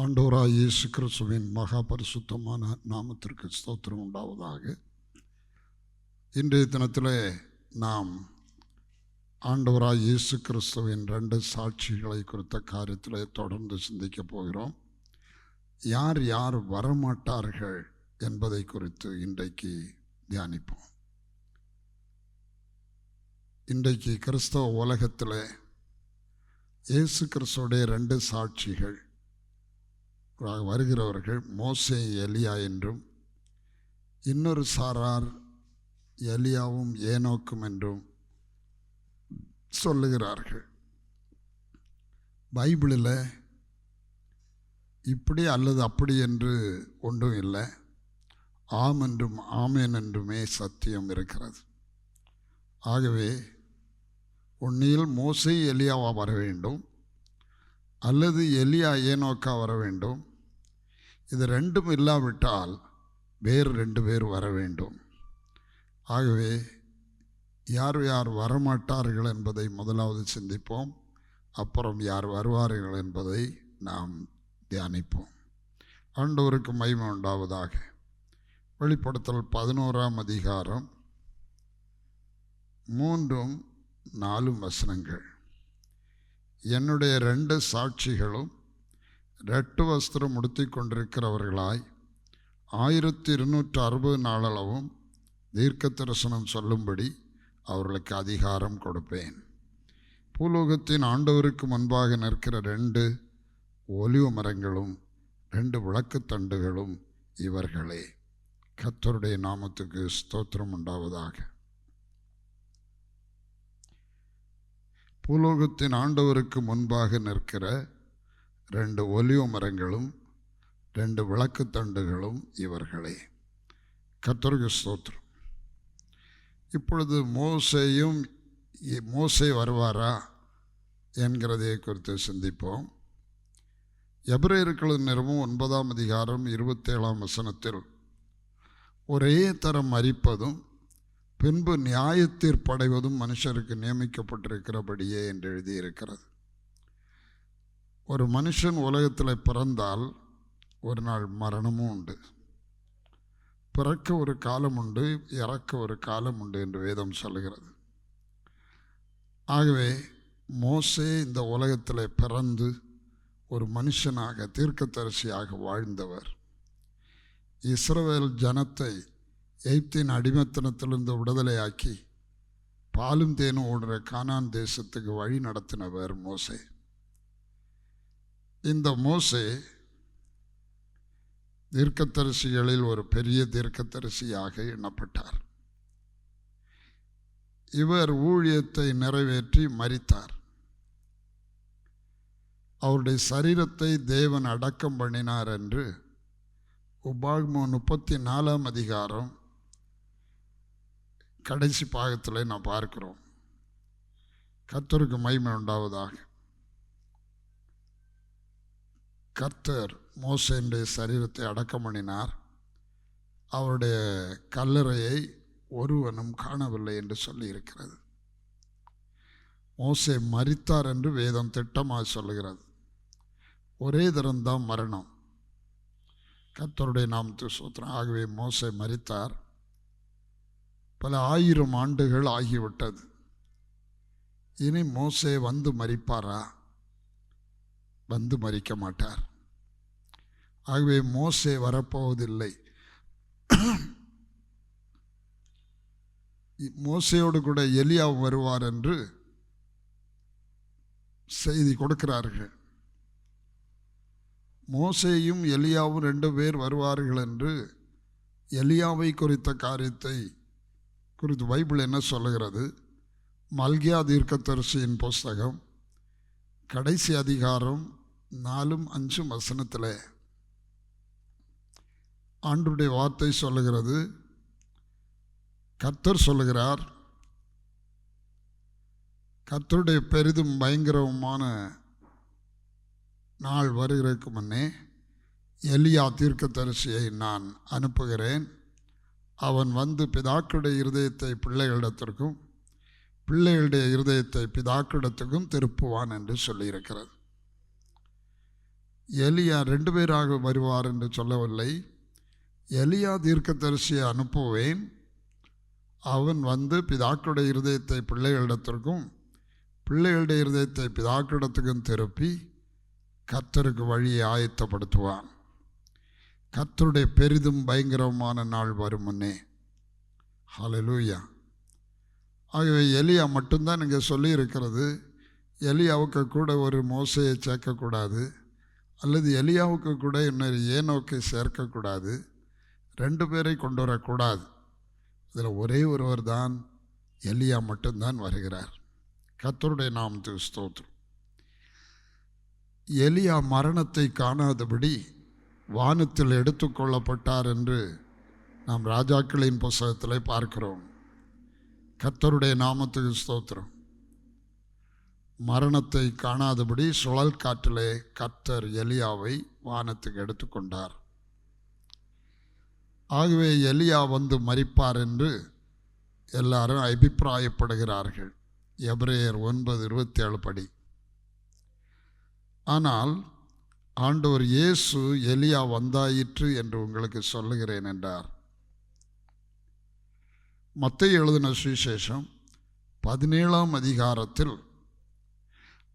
ஆண்டவராகிய இயேசு கிறிஸ்துவின் மகா பரிசுத்தமான நாமத்திற்கு ஸ்தோத்திரம் உண்டாவதாக. இன்றைய தினத்தில் நாம் ஆண்டவராகிய இயேசு கிறிஸ்துவின் 2 சாட்சிகளை குறித்த காரியத்தில் தொடர்ந்து சிந்திக்கப் போகிறோம். யார் யார் வரமாட்டார்கள் என்பதை குறித்து இன்றைக்கு தியானிப்போம். இன்றைக்கு கிறிஸ்தவ உலகத்தில் இயேசு கிறிஸ்துவுடைய 2 சாட்சிகள் வருகிறவர்கள் மோசே எலியா என்றும், இன்னொரு சாரார் எலியாவும் ஏனோக்கும் என்றும் சொல்லுகிறார்கள். பைபிளில் இப்படி அல்லது அப்படி என்று ஒன்றும் இல்லை. ஆம் என்றும் ஆமேன் என்றுமே சத்தியம் இருக்கிறது. ஆகவே ஒன்றில் மோசே எலியாவா வர வேண்டும், அல்லது எலியா ஏனோக்கா வர வேண்டும். இது ரெண்டும் இல்லாவிட்டால் வேறு 2 பேர் வர வேண்டும். ஆகவே யார் யார் வரமாட்டார்கள் என்பதை முதலாவது சிந்திப்போம். அப்புறம் யார் வருவார்கள் என்பதை நாம் தியானிப்போம். ஆண்டவருக்கு மகிமை உண்டாவதாக. வெளிப்படுத்தல் 11ஆம் அதிகாரம் 3-4 வசனங்கள். என்னுடைய 2 சாட்சிகளும் 2 வஸ்திரம் உடுத்தி கொண்டிருக்கிறவர்களாய் 1260 நாளளவும் தீர்க்க தரிசனம் சொல்லும்படி அவர்களுக்கு அதிகாரம் கொடுப்பேன். பூலோகத்தின் ஆண்டவருக்கு முன்பாக நிற்கிற 2 ஒலிவ மரங்களும் 2 விளக்குத்தண்டுகளும் இவர்களே. கர்த்தருடைய நாமத்துக்கு ஸ்தோத்திரம் உண்டாவதாக. பூலோகத்தின் ஆண்டவருக்கு முன்பாக நிற்கிற 2 ஒலிவ மரங்களும் 2 விளக்குத்தண்டுகளும் இவர்களே. கர்த்தருக்கு ஸ்தோத்திரம். இப்பொழுது மோசே வருவாரா என்கிறதை குறித்து சிந்திப்போம். எபிரேயர்களின் நிருபம் 9ஆம் அதிகாரம் 27ஆம் வசனத்தில் ஒரே தரம் மரிப்பதும் பின்பு நியாயத்தீர்ப்படைவதும் மனுஷருக்கு நியமிக்கப்பட்டிருக்கிறபடியே என்று எழுதியிருக்கிறது. ஒரு மனுஷன் உலகத்தில் பிறந்தால் ஒரு நாள் மரணமும் உண்டு. பிறக்க ஒரு காலம் உண்டு, இறக்க ஒரு காலம் உண்டு என்று வேதம் சொல்லுகிறது. ஆகவே மோசே இந்த உலகத்தில் பிறந்து ஒரு மனுஷனாக தீர்க்கதரிசியாக வாழ்ந்தவர். இஸ்ரவேல் ஜனத்தை எகிப்தின் அடிமைத்தனத்திலிருந்து விடுதலையாக்கி பாலும் தேனும் ஓடுற கானான் தேசத்துக்கு வழி நடத்தினவர் மோசே. இந்த மோசே தீர்க்கதரிசிகளில் ஒரு பெரிய தீர்க்கதரிசியாக எண்ணப்பட்டார். இவர் ஊழியத்தை நிறைவேற்றி மரித்தார். அவருடைய சரீரத்தை தேவன் அடக்கம் பண்ணினார் என்று உபாகமம் 34ஆம் அதிகாரம் கடைசி பாகத்தில் நாம் பார்க்கிறோம். கர்த்தருக்கு மகிமை உண்டாவதாக. கர்த்தர் மோசேயுடைய சரீரத்தை அடக்கம் பண்ணினார். அவருடைய கல்லறையை ஒருவனும் காணவில்லை என்று சொல்லியிருக்கிறது. மோசே மரித்தார் என்று வேதம் திட்டமாக சொல்லுகிறது. ஒரே தரம்தான் மரணம். கர்த்தருடைய நாமத்துக்கு ஸ்தோத்திரம். ஆகவே மோசே மரித்தார். பல 1000 ஆண்டுகள் ஆகிவிட்டது. இனி மோசே வந்து மரிப்பாரா? வந்து மரிக்க மாட்டார். ஆகவே மோசே வரப்போவதில்லை. மோசையோடு கூட எலியா வருவார் என்று செய்தி கொடுக்கிறார்கள். மோசேயும் எலியாவும் 2 பேர் வருவார்கள் என்று எலியாவை குறித்த காரியத்தை குறித்து பைபிள் என்ன சொல்லுகிறது? மல்கியா தீர்க்கதரிசியின் புஸ்தகம் கடைசி அதிகாரம் 4-5 வசனத்தில் ஆண்டவருடைய வார்த்தை சொல்லுகிறது. கர்த்தர் சொல்லுகிறார், கர்த்தருடைய பெரிதும் பயங்கரமான நாள் வருகிறதுக்கு முன்னே எலியா தீர்க்கதரிசியை நான் அனுப்புகிறேன். அவன் வந்து பிதாக்களுடைய இருதயத்தை பிள்ளைகளிடத்திற்கும் பிள்ளைகளுடைய இருதயத்தை பிதாக்களிடத்துக்கும் திருப்புவான் என்று சொல்லியிருக்கிறது. எலியா 2 பேராக வருவார் என்று சொல்லவில்லை. எலியா தீர்க்கதரிசியை அனுப்புவேன், அவன் வந்து பிதாக்களுடைய இருதயத்தை பிள்ளைகளிடத்திற்கும் பிள்ளைகளுடைய இருதயத்தை பிதாக்களிடத்துக்கும் திருப்பி கர்த்தருக்கு வழியை ஆயத்தப்படுத்துவான். கர்த்தருடைய பெரிதும் பயங்கரமான நாள் வரும் முன்னே. ஹல்லேலூயா. ஆகவே எலியா மட்டும்தான் இங்கே சொல்லியிருக்கிறது. எலியாவுக்கு கூட ஒரு மோசையை சேர்க்கக்கூடாது, அல்லது எலியாவுக்கு கூட இன்னொரு ஏனோக்கை சேர்க்கக்கூடாது. 2 பேரை கொண்டு வரக்கூடாது. இதில் ஒரே ஒருவர் தான், எலியா மட்டும்தான் வருகிறார். கர்த்தருடைய நாமத்துக்கு ஸ்தோத்திரம். எலியா மரணத்தை காணாதபடி வானத்தில் எடுத்துக்கொள்ளப்பட்டார் என்று நாம் ராஜாக்களின் புத்தகத்தில் பார்க்கிறோம். கர்த்தருடைய நாமத்துக்கு ஸ்தோத்திரம். மரணத்தை காணாதபடி சுழல் காற்றிலே கர்த்தர் எலியாவை வானத்துக்கு எடுத்துக்கொண்டார். ஆகவே எலியா வந்து மரிப்பார் என்று எல்லாரும் அபிப்பிராயப்படுகிறார்கள். எபிரேயர் 9:27 படி. ஆனால் ஆண்டவர் இயேசு எலியா வந்தாயிற்று என்று உங்களுக்கு சொல்லுகிறேன் என்றார். மத்தேயு எழுதின சுவிசேஷம் 17ஆம் அதிகாரத்தில்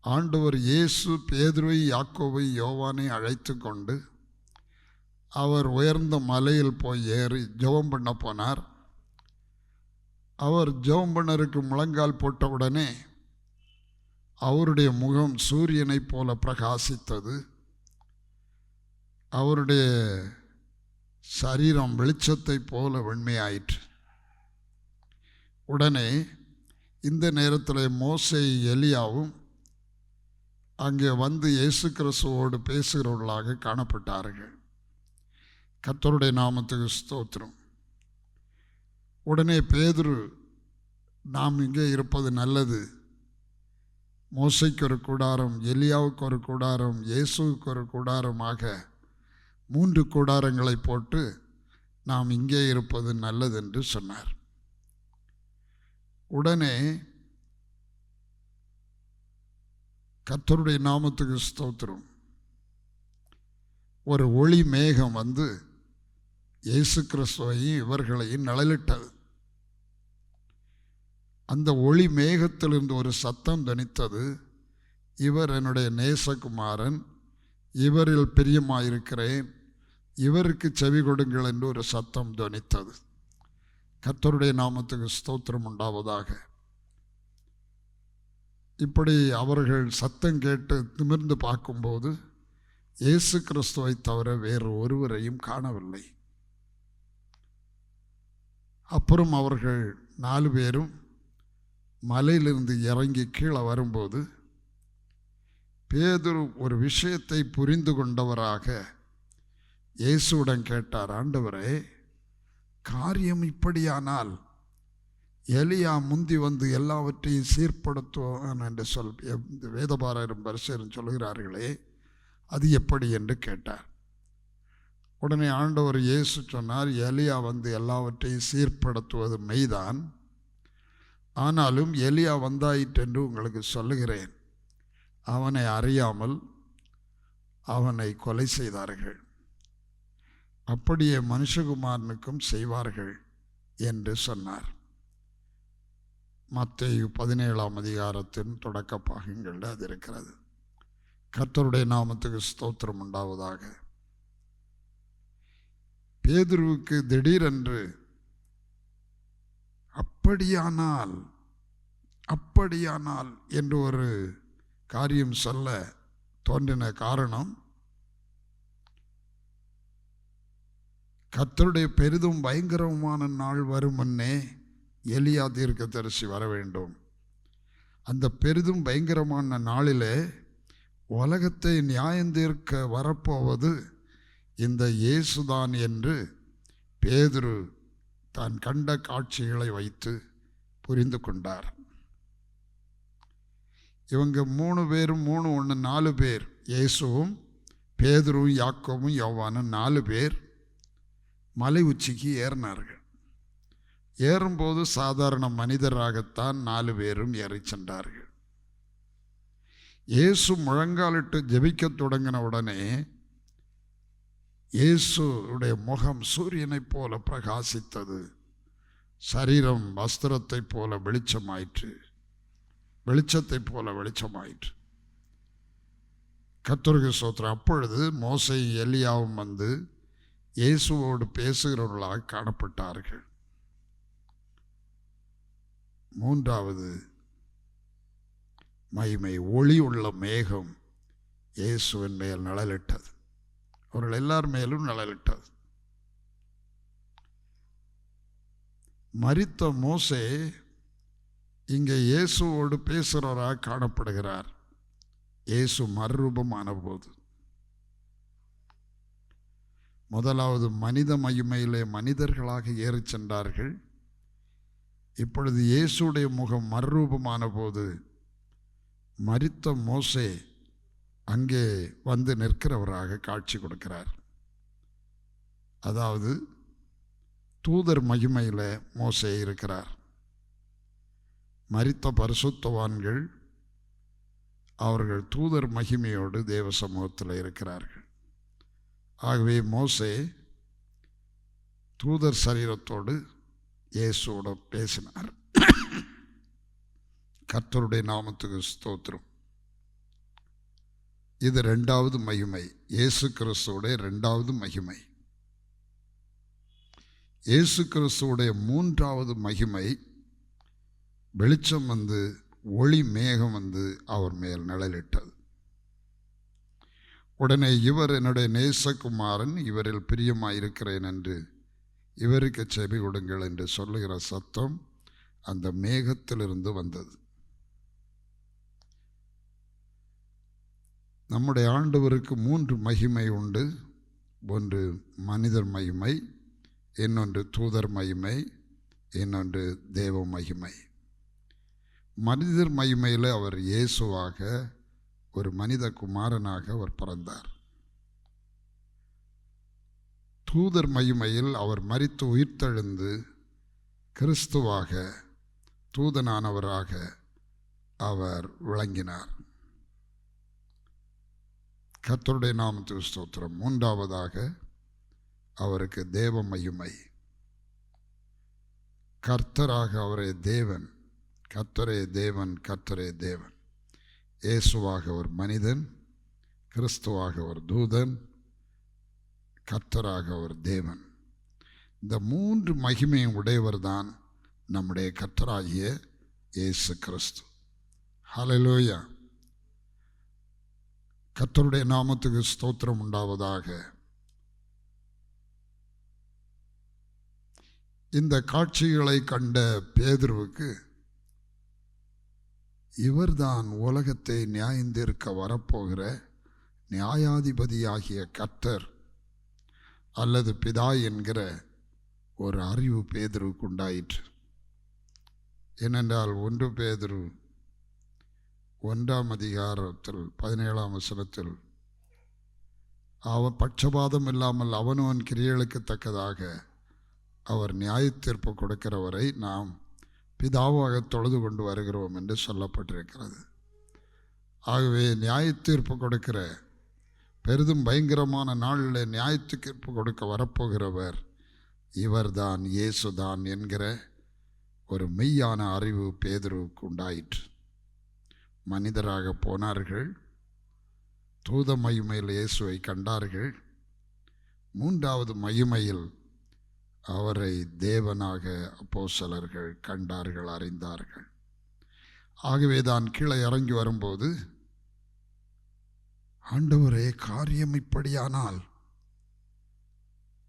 ஆண்டவர் இயேசு பேதுருவை, யாக்கோபை, யோவானை அழைத்து கொண்டு அவர் உயர்ந்த மலையில் போய் ஏறி ஜெபம் பண்ண போனார். அவர் ஜெபம் பண்ணருக்கு முழங்கால் போட்டவுடனே அவருடைய முகம் சூரியனைப் போல பிரகாசித்தது. அவருடைய சரீரம் வெளிச்சத்தைப் போல வெண்மையாயிற்று. உடனே இந்த நேரத்தில் மோசே, எலியாவும் அங்கே வந்து இயேசு கிறிஸ்துவோடு பேசுகிறவர்களாக காணப்பட்டார்கள். கர்த்தருடைய நாமத்துக்கு ஸ்தோத்திரம். உடனே பேதுரு, நாம் இங்கே இருப்பது நல்லது, மோசைக்கு ஒரு கூடாரம், எலியாவுக்கு ஒரு கூடாரம், இயேசுவுக்கு ஒரு கூடாரமாக 3 கூடாரங்களை போட்டு நாம் இங்கே இருப்பது நல்லது என்று சொன்னார். உடனே கர்த்தருடைய நாமத்துக்கு ஸ்தோத்திரம், ஒரு ஒளி மேகம் வந்து இயேசு கிறிஸ்துவையும் இவர்களையும் நிழலிட்டது. அந்த ஒளி மேகத்திலிருந்து ஒரு சத்தம் தொனித்தது, இவர் என்னுடைய நேசகுமாரன், இவரில் பிரியமாயிருக்கிறேன், இவருக்கு செவி கொடுங்கள் என்று ஒரு சத்தம் தொனித்தது. கர்த்தருடைய நாமத்துக்கு ஸ்தோத்திரம் உண்டாவதாக. இப்படி அவர்கள் சத்தம் கேட்டு நிமிர்ந்து பார்க்கும்போது இயேசு கிறிஸ்துவை தவிர வேறு ஒருவரையும் காணவில்லை. அப்புறம் அவர்கள் 4 பேரும் மலையிலிருந்து இறங்கி கீழே வரும்போது பேதுரு ஒரு விஷயத்தை புரிந்து கொண்டவராக இயேசுவிடம் கேட்டார், ஆண்டவரே, காரியம் இப்படியானால் எலியா முந்தி வந்து எல்லாவற்றையும் சீர்படுத்துவான் என்று வேதபாரரும் பரிசேயரும் சொல்கிறார்களே, அது எப்படி என்று கேட்டார். உடனே ஆண்டவர் இயேசு சொன்னார், எலியா வந்து எல்லாவற்றையும் சீர்படுத்துவது மெய்தான், ஆனாலும் எலியா வந்தாயிற்று என்று உங்களுக்கு சொல்லுகிறேன். அவனை அறியாமல் அவனை கொலை செய்தார்கள், அப்படியே மனுஷகுமாரனுக்கும் செய்வார்கள் என்று சொன்னார். மத்தேயு 17ஆம் அதிகாரத்தின் தொடக்க பாகங்களில் அது இருக்கிறது. கர்த்தருடைய நாமத்துக்கு ஸ்தோத்திரம் உண்டாவதாக. பேதுருவுக்கு திடீரென்று அப்படியானால் என்று ஒரு காரியம் சொல்ல தோன்றின காரணம், கர்த்தருடைய பெரிதும் பயங்கரமான நாள் வரும் முன்னே எலியா தீர்க்கதரிசி வர வேண்டும். அந்த பெரிதும் பயங்கரமான நாளிலே உலகத்தை நியாயந்தீர்க்க வரப்போவது இந்த இயேசுதான் என்று பேதுரு தான் கண்ட காட்சிகளை வைத்து புரிந்து கொண்டார். இவங்க 3 பேரும் 3 1 4 பேர், இயேசுவும் பேதுருவும் யாக்கோபும் யோவானும் 4 பேர் மலை உச்சிக்கு ஏறினார்கள். ஏறும்போது சாதாரண மனிதராகத்தான் 4 பேரும் ஏறி சென்றார்கள். இயேசு முழங்காலிட்டு ஜெபிக்க தொடங்கின உடனே இயேசுடைய முகம் சூரியனைப் போல பிரகாசித்தது. சரீரம் வஸ்திரத்தைப் போல வெளிச்சமாயிற்று, வெளிச்சத்தைப் போல வெளிச்சமாயிற்று. கர்த்தருக்கு ஸ்தோத்திரம். அப்பொழுது மோசேயும் எலியாவும் வந்து இயேசுவோடு பேசுகிறவர்களாக காணப்பட்டார்கள். மூன்றாவது மகிமை, ஒளி உள்ள மேகம் இயேசுவின் மேல் நிழலிட்டது. அவர்கள் எல்லார் மேலும் நிழலிட்டது. மரித்த மோசே இங்கே இயேசுவோடு பேசுகிறவராக காணப்படுகிறார். இயேசு மறுரூபமான போது முதலாவது மனித மகிமையிலே மனிதர்களாக ஏறிச் சென்றார்கள். இப்பொழுது இயேசுடைய முகம் மறுரூபமான போது மரித்த மோசே அங்கே வந்து நிற்கிறவராக காட்சி கொடுக்கிறார். அதாவது தூதர் மகிமையில் மோசே இருக்கிறார். மரித்த பரிசுத்தவான்கள் அவர்கள் தூதர் மகிமையோடு தேவ சமூகத்தில் இருக்கிறார்கள். ஆகவே மோசே தூதர் சரீரத்தோடு இயேசுவோடு பேசினார். கர்த்தருடைய நாமத்துக்கு ஸ்தோத்திரம். இது இரண்டாவது மகிமை, இயேசு கிறிஸ்துவுடைய இரண்டாவது மகிமை. இயேசு கிறிஸ்துவுடைய மூன்றாவது மகிமை, வெளிச்சம் வந்து ஒளி மேகம் வந்து அவர் மேல் நிழலிட்டது. உடனே இவர் என்னுடைய நேசகுமாரன், இவரில் பிரியமாயிருக்கிறேன் என்று இவருக்கு செவி கொடுங்கள் என்று சொல்லுகிற சத்தம் அந்த மேகத்திலிருந்து வந்தது. நம்முடைய ஆண்டவருக்கு மூன்று மகிமை உண்டு. ஒன்று மனிதர் மகிமை, இன்னொன்று தூதர் மகிமை, இன்னொன்று தேவ மகிமை. மனிதர் மகிமையில் அவர் இயேசுவாக ஒரு மனித குமாரனாக அவர் பிறந்தார். தூதர் மகிமையில் அவர் மரித்து உயிர்த்தெழுந்து கிறிஸ்துவாக தூதனானவராக அவர் விளங்கினார். கர்த்தருடைய நாமத்துக்கு ஸ்தோத்திரம். மூன்றாவதாக அவருக்கு தேவ மகிமை. கர்த்தராக அவரே தேவன், கர்த்தரே தேவன், கர்த்தரே தேவன். இயேசுவாக ஒரு மனிதன், கிறிஸ்துவாக ஒரு தூதன், கர்த்தராக ஒரு தேவன். இந்த மூன்று மகிமையும் உடையவர் தான் நம்முடைய கர்த்தராகிய இயேசு கிறிஸ்து. ஹல்லேலூயா. கர்த்தருடைய நாமத்துக்கு ஸ்தோத்திரம் உண்டாவதாக. இந்த காட்சிகளை கண்ட பேதுருவுக்கு இவர்தான் உலகத்தை நியாயந்தீர்க்க வரப்போகிற நியாயாதிபதியாகிய கர்த்தர் அல்லது பிதா என்கிற ஒரு அறிவு பேதுருவுக்கு உண்டாயிற்று. ஏனென்றால் 1 பேதுரு 1ஆம் அதிகாரத்தில் 17ஆம் வசனத்தில் அவன் பட்சபாதம் இல்லாமல் அவனவன் கிரியைகளுக்கு தக்கதாக அவர் நியாயத்தீர்ப்பு கொடுக்கிறவரை நாம் பிதாவாக தொழுது கொண்டு வருகிறோம் என்று சொல்லப்பட்டிருக்கிறது. ஆகவே நியாயத்தீர்ப்பு கொடுக்கிற பெரிதும் பயங்கரமான நாளில் நியாயத்தீர்ப்பு கொடுக்க வரப்போகிறவர் இவர்தான், இயேசுதான் என்கிற ஒரு மெய்யான அறிவு பேதுருவுக்கு உண்டாயிற்று. மனிதராக போனார்கள், தூத மகிமையில் இயேசுவை கண்டார்கள். மூன்றாவது மகிமையில் அவரை தேவனாக அப்போஸ்தலர்கள் கண்டார்கள், அறிந்தார்கள். ஆகவே தான் கீழே இறங்கி வரும்போது, ஆண்டவரே காரியம் இப்படியானால்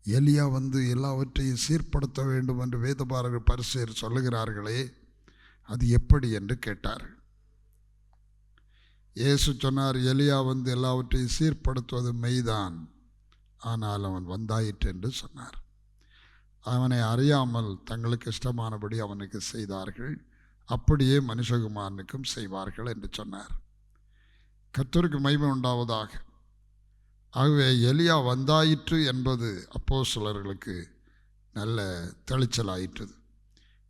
எலியா வந்து எல்லாவற்றையும் சீர்படுத்த வேண்டும் என்று வேதபாரகர் பரிசேயர் சொல்லுகிறார்களே, அது எப்படி என்று கேட்டார்கள். இயேசு சொன்னார், எலியா வந்து எல்லாவற்றையும் சீர்படுத்துவது மெய்தான், ஆனால் அவன் வந்தாயிற்று என்று சொன்னார். அவனை அறியாமல் தங்களுக்கு இஷ்டமானபடி அவனுக்கு செய்தார்கள், அப்படியே மனுஷகுமாரனுக்கும் செய்வார்கள் என்று சொன்னார். கர்த்தருக்கு மகிமை உண்டாவதாக. ஆகவே எலியா வந்தாயிற்று என்பது அப்போஸ்தலர்களுக்கு நல்ல தெளிச்சலாயிற்று.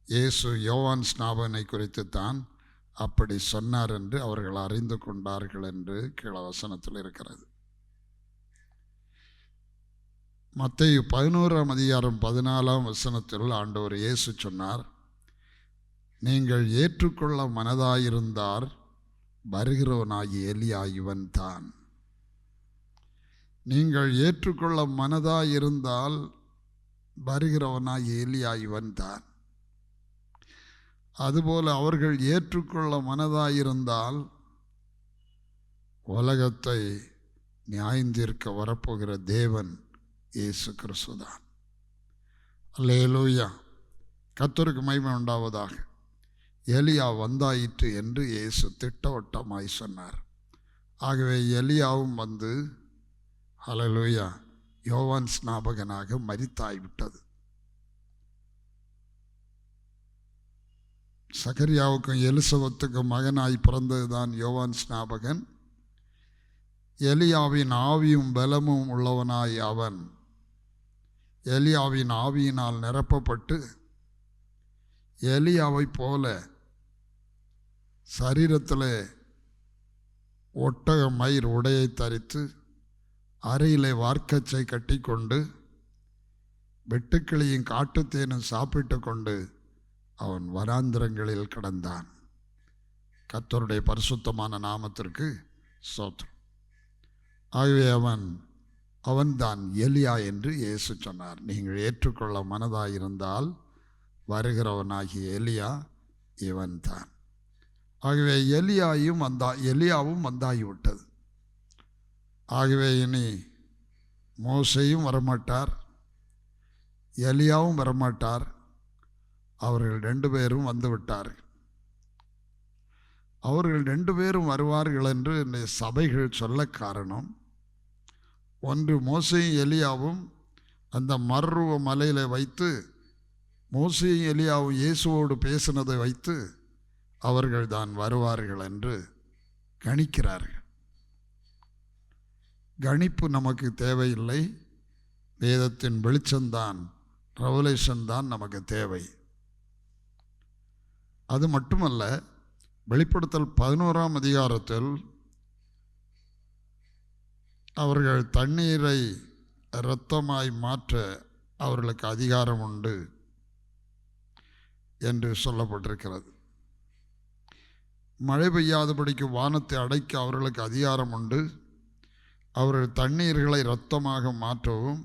இயேசு யோவான் ஸ்நாபகனை குறித்து தான் அப்படி சொன்னார் என்று அவர்கள் அறிந்து கொண்டார்கள் என்று கீழ வசனத்தில் இருக்கிறது. மத்தேயு 11:14 ஆண்டவர் இயேசு சொன்னார், நீங்கள் ஏற்றுக்கொள்ள மனதாயிருந்தார் வருகிறவனாகிய எலியா இவன்தான். நீங்கள் ஏற்றுக்கொள்ள மனதாயிருந்தால் வருகிறவனாகிய எலியா இவன்தான். அதுபோல அவர்கள் ஏற்றுக்கொள்ள மனதாயிருந்தால் உலகத்தை நியாயந்தீர்க்க வரப்போகிற தேவன் இயேசு கிறிஸ்துதான். அல்லேலூயா, கர்த்தருக்கு மகிமை உண்டாவதாக. எலியா வந்தாயிற்று என்று இயேசு திட்டவட்டமாய் சொன்னார். ஆகவே எலியாவும் வந்து அல்லேலூயா யோவான் ஸ்நாபகனாக மரித்தாய்விட்டது. சகரியாவுக்கும் எலிசபெத்துக்கும் மகனாய் பிறந்ததுதான் யோவான் ஸ்நாபகன். எலியாவின் ஆவியும் பலமும் உள்ளவனாய் அவன் எலியாவின் ஆவியினால் நிரப்பப்பட்டு எலியாவை போல சரீரத்தில் ஒட்டக மயிர் உடையை தரித்து அறையிலே வார்க்கச்சை கட்டி கொண்டு வெட்டுக்கிளியும் காட்டுத்தேனும் சாப்பிட்டு கொண்டு அவன் வனாந்திரங்களில் கிடந்தான். கர்த்தருடைய பரிசுத்தமான நாமத்திற்கு ஸ்தோத்திரம். ஆகவே அவன்தான் எலியா என்று இயேசு சொன்னார். நீங்கள் ஏற்றுக்கொள்ள மனதாயிருந்தால் வருகிறவனாகிய எலியா இவன்தான். ஆகவே எலியாவும் வந்தாகிவிட்டது. ஆகவே இனி மோசேயும் வரமாட்டார், எலியாவும் வரமாட்டார். அவர்கள் 2 பேரும் வந்துவிட்டார்கள். அவர்கள் 2 பேரும் வருவார்கள் என்று இந்த சபைகள் சொல்ல காரணம், ஒன்று மோசேயும் எலியாவும் அந்த மர்ருவ மலையில் வைத்து மோசேயும் எலியாவும் இயேசுவோடு பேசினதை வைத்து அவர்கள் தான் வருவார்கள் என்று கணிக்கிறார்கள். கணிப்பு நமக்கு தேவையில்லை. வேதத்தின் வெளிச்சம்தான், ரெவலேஷன் தான் நமக்கு தேவை. அது மட்டுமல்ல, வெளிப்படுத்தல் 11 அவர்கள் தண்ணீரை இரத்தமாய் மாற்ற அவர்களுக்கு அதிகாரம் உண்டு என்று சொல்லப்பட்டிருக்கிறது. மழை பெய்யாதபடிக்கு வானத்தை அடைக்க அவர்களுக்கு அதிகாரம் உண்டு. அவர்கள் தண்ணீர்களை இரத்தமாக மாற்றவும்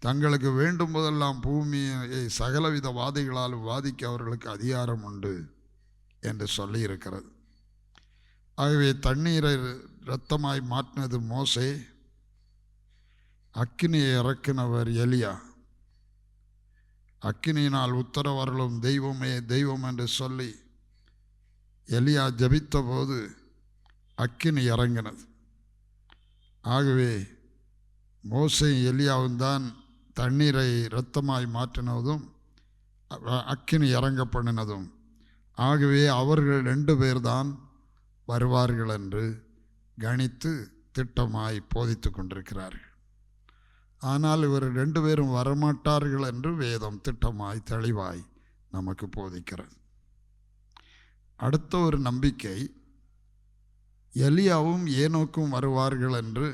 தங்களுக்கு வேண்டும் போதெல்லாம் பூமியை சகலவித வாதைகளால் வாதிக்க அவர்களுக்கு அதிகாரம் உண்டு என்று சொல்லியிருக்கிறது. ஆகவே தண்ணீரை இரத்தமாய் மாற்றினது மோசே, அக்கினியை இறக்கினவர் எலியா. அக்கினியினால் உத்தரவர்களும் தெய்வமே தெய்வம் என்று சொல்லி எலியா ஜபித்த போது அக்கினி இறங்கினது. ஆகவே மோசே எலியாவும் தான் தண்ணீரை இரத்தமாய் மாற்றினதும் அக்கினி இறங்க பண்ணினதும். ஆகவே அவர்கள் 2 பேர்தான் வருவார்கள் என்று கணித்து திட்டமாய் போதித்து கொண்டிருக்கிறார்கள். ஆனால் இவர் 2 பேரும் வரமாட்டார்கள் என்று வேதம் திட்டமாய் தெளிவாய் நமக்கு போதிக்கிறது. அடுத்த ஒரு நம்பிக்கை, எலியாவும் ஏனோக்கும் வருவார்கள் என்று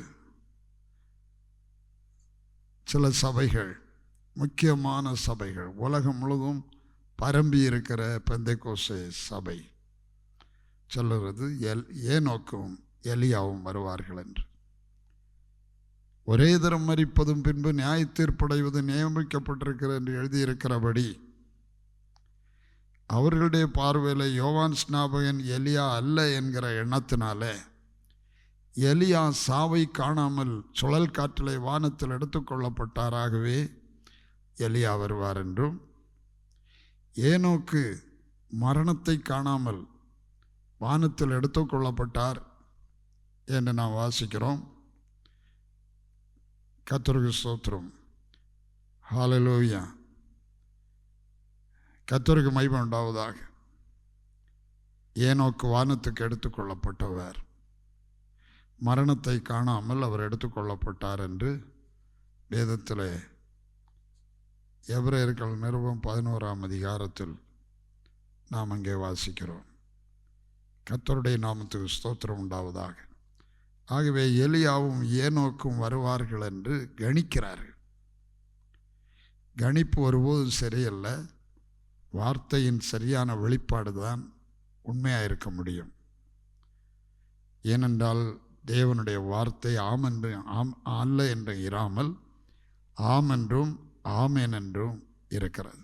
சில சபைகள், முக்கியமான சபைகள், உலகம் முழுவதும் பரம்பி இருக்கிற பெந்தேகோஸ்தே சபை சொல்லுறது ஏனோக்கும் எலியாவும் வருவார்கள் என்று. ஒரே தரம் மரிப்பதும் பின்பு நியாய தீர்ப்படைவது நியமிக்கப்பட்டிருக்கிறது என்று எழுதியிருக்கிறபடி அவர்களுடைய பார்வையில் யோவான் ஸ்நாபகன் எலியா அல்ல என்கிற எண்ணத்தினாலே எலியா சாவை காணாமல் சுழல் காற்றிலே வானத்தில் எடுத்துக்கொள்ளப்பட்டாராகவே எலியா வருவார் என்றும், ஏனோக்கு மரணத்தை காணாமல் வானத்தில் எடுத்துக்கொள்ளப்பட்டார் என்று நாம் வாசிக்கிறோம். கர்த்தருக்கு ஸ்தோத்திரம், ஹல்லேலூயா, கர்த்தருக்கு மகிமை உண்டாவதாக. ஏனோக்கு வானத்துக்கு எடுத்துக்கொள்ளப்பட்டவர், மரணத்தை காணாமல் அவர் எடுத்துக்கொள்ளப்பட்டார் என்று வேதத்தில் எபிரேயர்கள் நிருபம் 11 நாம் அங்கே வாசிக்கிறோம். கர்த்தருடைய நாமத்துக்கு ஸ்தோத்திரம் உண்டாவதாக. ஆகவே எலியாவும் ஏனோக்கும் வருவார்கள் என்று கணிக்கிறார்கள். கணிப்பு ஒருபோதும் சரியல்ல. வார்த்தையின் சரியான வெளிப்பாடு தான் உண்மையாக இருக்க முடியும். ஏனென்றால் தேவனுடைய வார்த்தை ஆம் என்று அல்ல என்று இராமல் ஆம் என்றும் ஆமேன் என்றும் இருக்கிறது.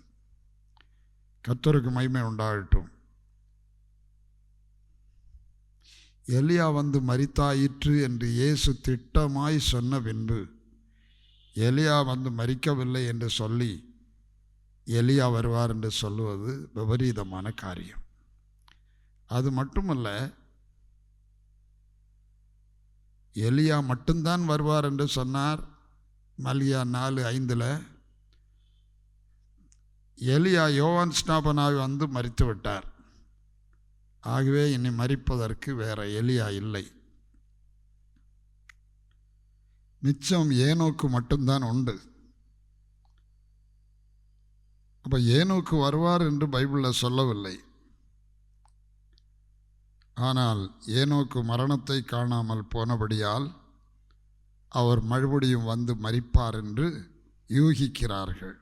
கர்த்தருக்கு மகிமை உண்டாகட்டும். எலியா வந்து மரித்தாயிற்று என்று இயேசு திட்டமாய் சொன்ன பின்பு எலியா வந்து மரிக்கவில்லை என்று சொல்லி எலியா வருவார் என்று சொல்லுவது விபரீதமான காரியம். அது மட்டுமல்ல, எலியா மட்டும்தான் வருவார் என்று சொன்னார். மல்கியா 4:5 எலியா யோவான் ஸ்நாபனாய் வந்து மரித்து விட்டார். ஆகவே இனி மரிப்பதற்கு வேற எலியா இல்லை. மிச்சம் ஏனோக்கு மட்டும்தான் உண்டு. அப்போ ஏனோக்கு வருவார் என்று பைபிளில் சொல்லவில்லை. ஆனால் ஏனோக்கு மரணத்தை காணாமல் போனபடியால் அவர் மறுபடியும் வந்து மரிப்பார் என்று யூகிக்கிறார்கள்.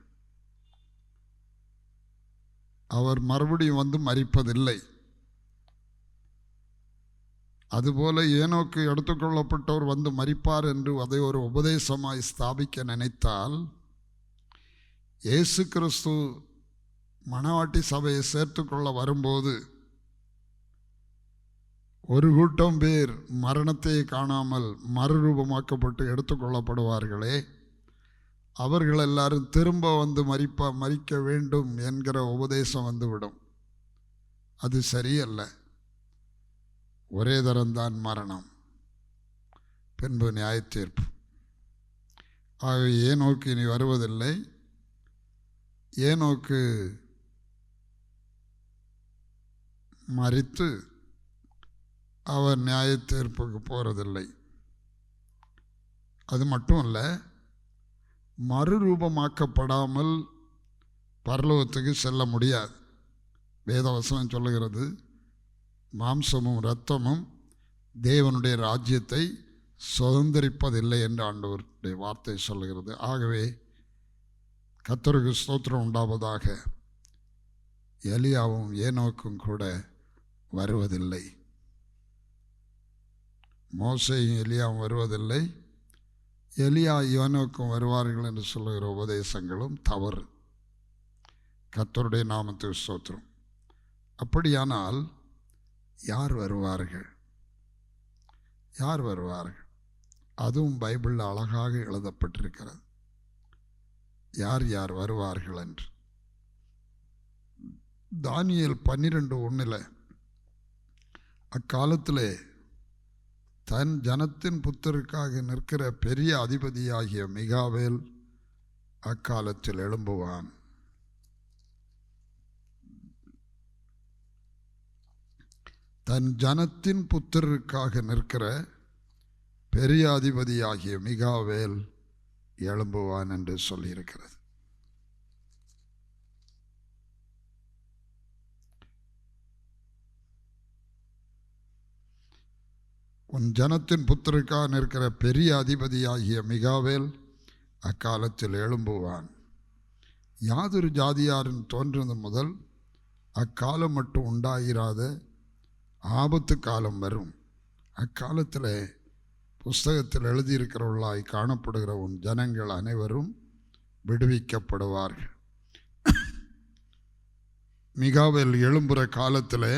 அவர் மறுபடியும் வந்து மரிப்பதில்லை. அதுபோல ஏனோக்கு எடுத்துக்கொள்ளப்பட்டவர் வந்து மரிப்பார் என்று அதை ஒரு உபதேசமாய் ஸ்தாபிக்க நினைத்தால், இயேசு கிறிஸ்து மணவாட்டி சபையை சேர்த்துக்கொள்ள வரும்போது ஒரு கூட்டம் பேர் மரணத்தை காணாமல் மறுரூபமாக்கப்பட்டு எடுத்துக்கொள்ளப்படுவார்களே, அவர்கள் எல்லாரும் திரும்ப வந்து மரிக்க வேண்டும் என்கிற உபதேசம் வந்துவிடும். அது சரியல்ல. ஒரே தரம்தான் மரணம், பின்பு நியாயத்தீர்ப்பு. ஆகவே ஏனோக்கு இனி வருவதில்லை. ஏனோக்கு மரித்து அவர் நியாயத்தீர்ப்புக்கு போகிறதில்லை. அது மட்டும் இல்லை, மறுரூபமாக்கப்படாமல் பரலோகத்துக்கு செல்ல முடியாது. வேதவசனம் சொல்லுகிறது, மாம்சமும் இரத்தமும் தேவனுடைய ராஜ்யத்தை சுதந்திரிப்பதில்லை என்று ஆண்டவருடைய வார்த்தை சொல்லுகிறது. ஆகவே கர்த்தருக்கு ஸ்தோத்திரம் உண்டாவதாக, எலியாவும் ஏனோக்கும் கூட வருவதில்லை. மோசேயும் எலியாவும் வருவதில்லை. எலியா ஏனோக்கும் வருவார்கள் என்று சொல்லுகிற உபதேசங்களும் தவறு. கர்த்தருடைய நாமத்துக்கு ஸ்தோத்திரம். அப்படியானால் யார் வருவார்கள்? யார் வருவார்கள்? அதுவும் பைபிளில் அழகாக எழுதப்பட்டிருக்கிறது. யார் யார் வருவார்கள் என்று. தானியேல் 12:1 அக்காலத்திலே தன் ஜனத்தின் புத்தருக்காக நிற்கிற பெரிய அதிபதியாகிய மிகாவேல் அக்காலத்தில் எழும்புவான். தன் ஜனத்தின் புத்தருக்காக நிற்கிற பெரிய அதிபதியாகிய மிகாவேல் எழும்புவான் என்று சொல்லியிருக்கிறது. உன் ஜனத்தின் புத்தருக்காக நிற்கிற பெரிய அதிபதியாகிய மிகாவேல் அக்காலத்தில் எழும்புவான். யாதொரு ஜாதியாரின் தோன்றுவது முதல் அக்காலம் மட்டும் உண்டாயிராத ஆபத்து காலம் வரும். அக்காலத்தில் புஸ்தகத்தில் எழுதியிருக்கிறவர்களாய் காணப்படுகிற உன் ஜனங்கள் அனைவரும் விடுவிக்கப்படுவார்கள். மிகாவேல் எழும்புகிற காலத்தில்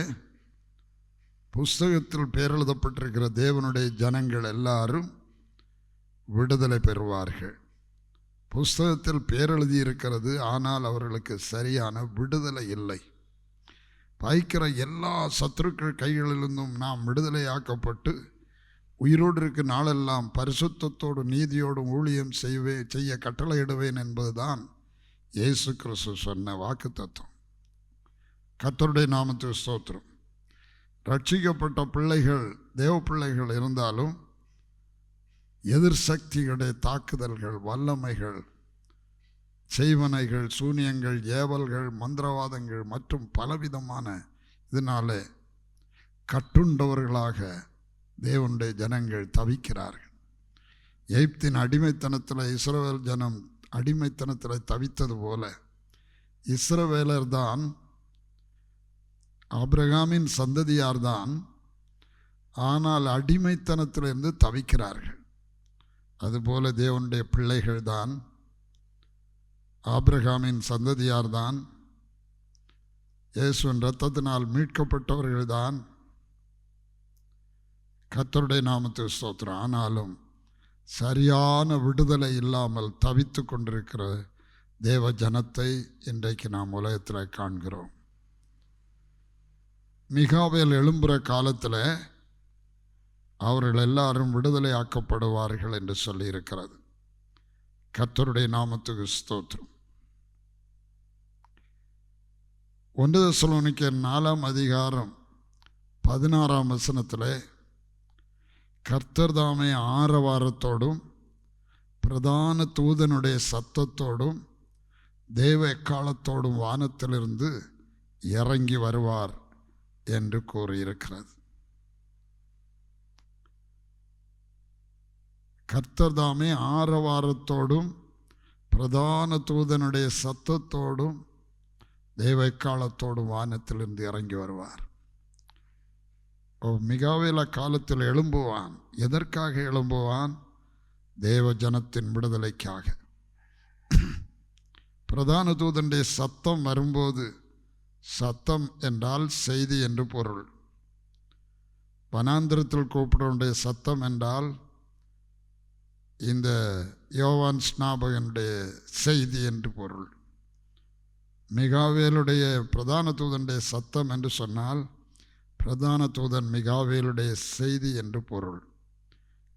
புஸ்தகத்தில் பேரெழுதப்பட்டிருக்கிற தேவனுடைய ஜனங்கள் எல்லாரும் விடுதலை பெறுவார்கள். புஸ்தகத்தில் பேரெழுதியிருக்கிறது, ஆனால் அவர்களுக்கு சரியான விடுதலை இல்லை. பாய்க்கிற எல்லா சத்துருக்கள் கைகளிலிருந்தும் நாம் விடுதலையாக்கப்பட்டு உயிரோடு இருக்க நாளெல்லாம் பரிசுத்தத்தோடு நீதியோடும் ஊழியம் செய்ய கட்டளையிடுவேன் என்பதுதான் இயேசு கிறிஸ்து சொன்ன வாக்கு தத்துவம். கர்த்தருடைய நாமத்துக்கு ஸ்தோத்திரம். ரட்சிக்கப்பட்ட பிள்ளைகள், தேவ பிள்ளைகள் இருந்தாலும் எதிர் சக்திகளுடைய தாக்குதல்கள், வல்லமைகள் செய்வனைகள், சூனியங்கள், ஏவல்கள், மந்திரவாதங்கள் மற்றும் பலவிதமான இதனாலே கட்டுண்டவர்களாக தேவனுடைய ஜனங்கள் தவிக்கிறார்கள். எகிப்தின் அடிமைத்தனத்தில் இஸ்ரவேல் ஜனம் அடிமைத்தனத்தில் தவித்தது போல இஸ்ரவேலர் தான், ஆபிரகாமின் சந்ததியார்தான், ஆனால் அடிமைத்தனத்திலிருந்து தவிக்கிறார்கள். அதுபோல தேவனுடைய பிள்ளைகள் தான், ஆபிரகாமின் சந்ததியார்தான், இயேசுவின் இரத்தத்தினால் மீட்கப்பட்டவர்கள்தான். கர்த்தருடைய நாமத்துக்கு ஸ்தோத்திரம். ஆனாலும் சரியான விடுதலை இல்லாமல் தவித்து கொண்டிருக்கிற தேவ ஜனத்தை இன்றைக்கு நாம் உலகத்தில் காண்கிறோம். மிகாவேல் எழும்புகிற காலத்தில் அவர்கள் எல்லாரும் விடுதலை ஆக்கப்படுவார்கள் என்று சொல்லியிருக்கிறது. கர்த்தருடைய நாமத்துக்கு ஸ்தோத்திரம். 1 தெசலோனிக்கேயர் 4:16 கர்த்தர் தாமே ஆரவாரத்தோடும் பிரதான தூதனுடைய சத்தத்தோடும் தேவ எக்காலத்தோடும் வானத்திலிருந்து இறங்கி வருவார் என்று கூறியிருக்கிறது. கர்த்தர் தாமே ஆரவாரத்தோடும் பிரதான தூதனுடைய சத்தத்தோடும் தேவ எக்காலத்தோடும் வானத்திலிருந்து இறங்கி வருவார். மிகாவேல காலத்தில் எழும்புவான். எதற்காக எழும்புவான்? தேவ ஜனத்தின் விடுதலைக்காக. பிரதான தூதனுடைய சத்தம் வரும்போது, சத்தம் என்றால் செய்தி என்று பொருள். வனாந்திரத்தில் கூப்பிடுவனுடைய சத்தம் என்றால் இந்த யோவான் ஸ்நாபகனுடைய செய்தி என்று பொருள். மிகாவேலுடைய பிரதான தூதனுடைய சத்தம் என்று சொன்னால் பிரதான தூதன் மிகாவேலுடைய செய்தி என்று பொருள்.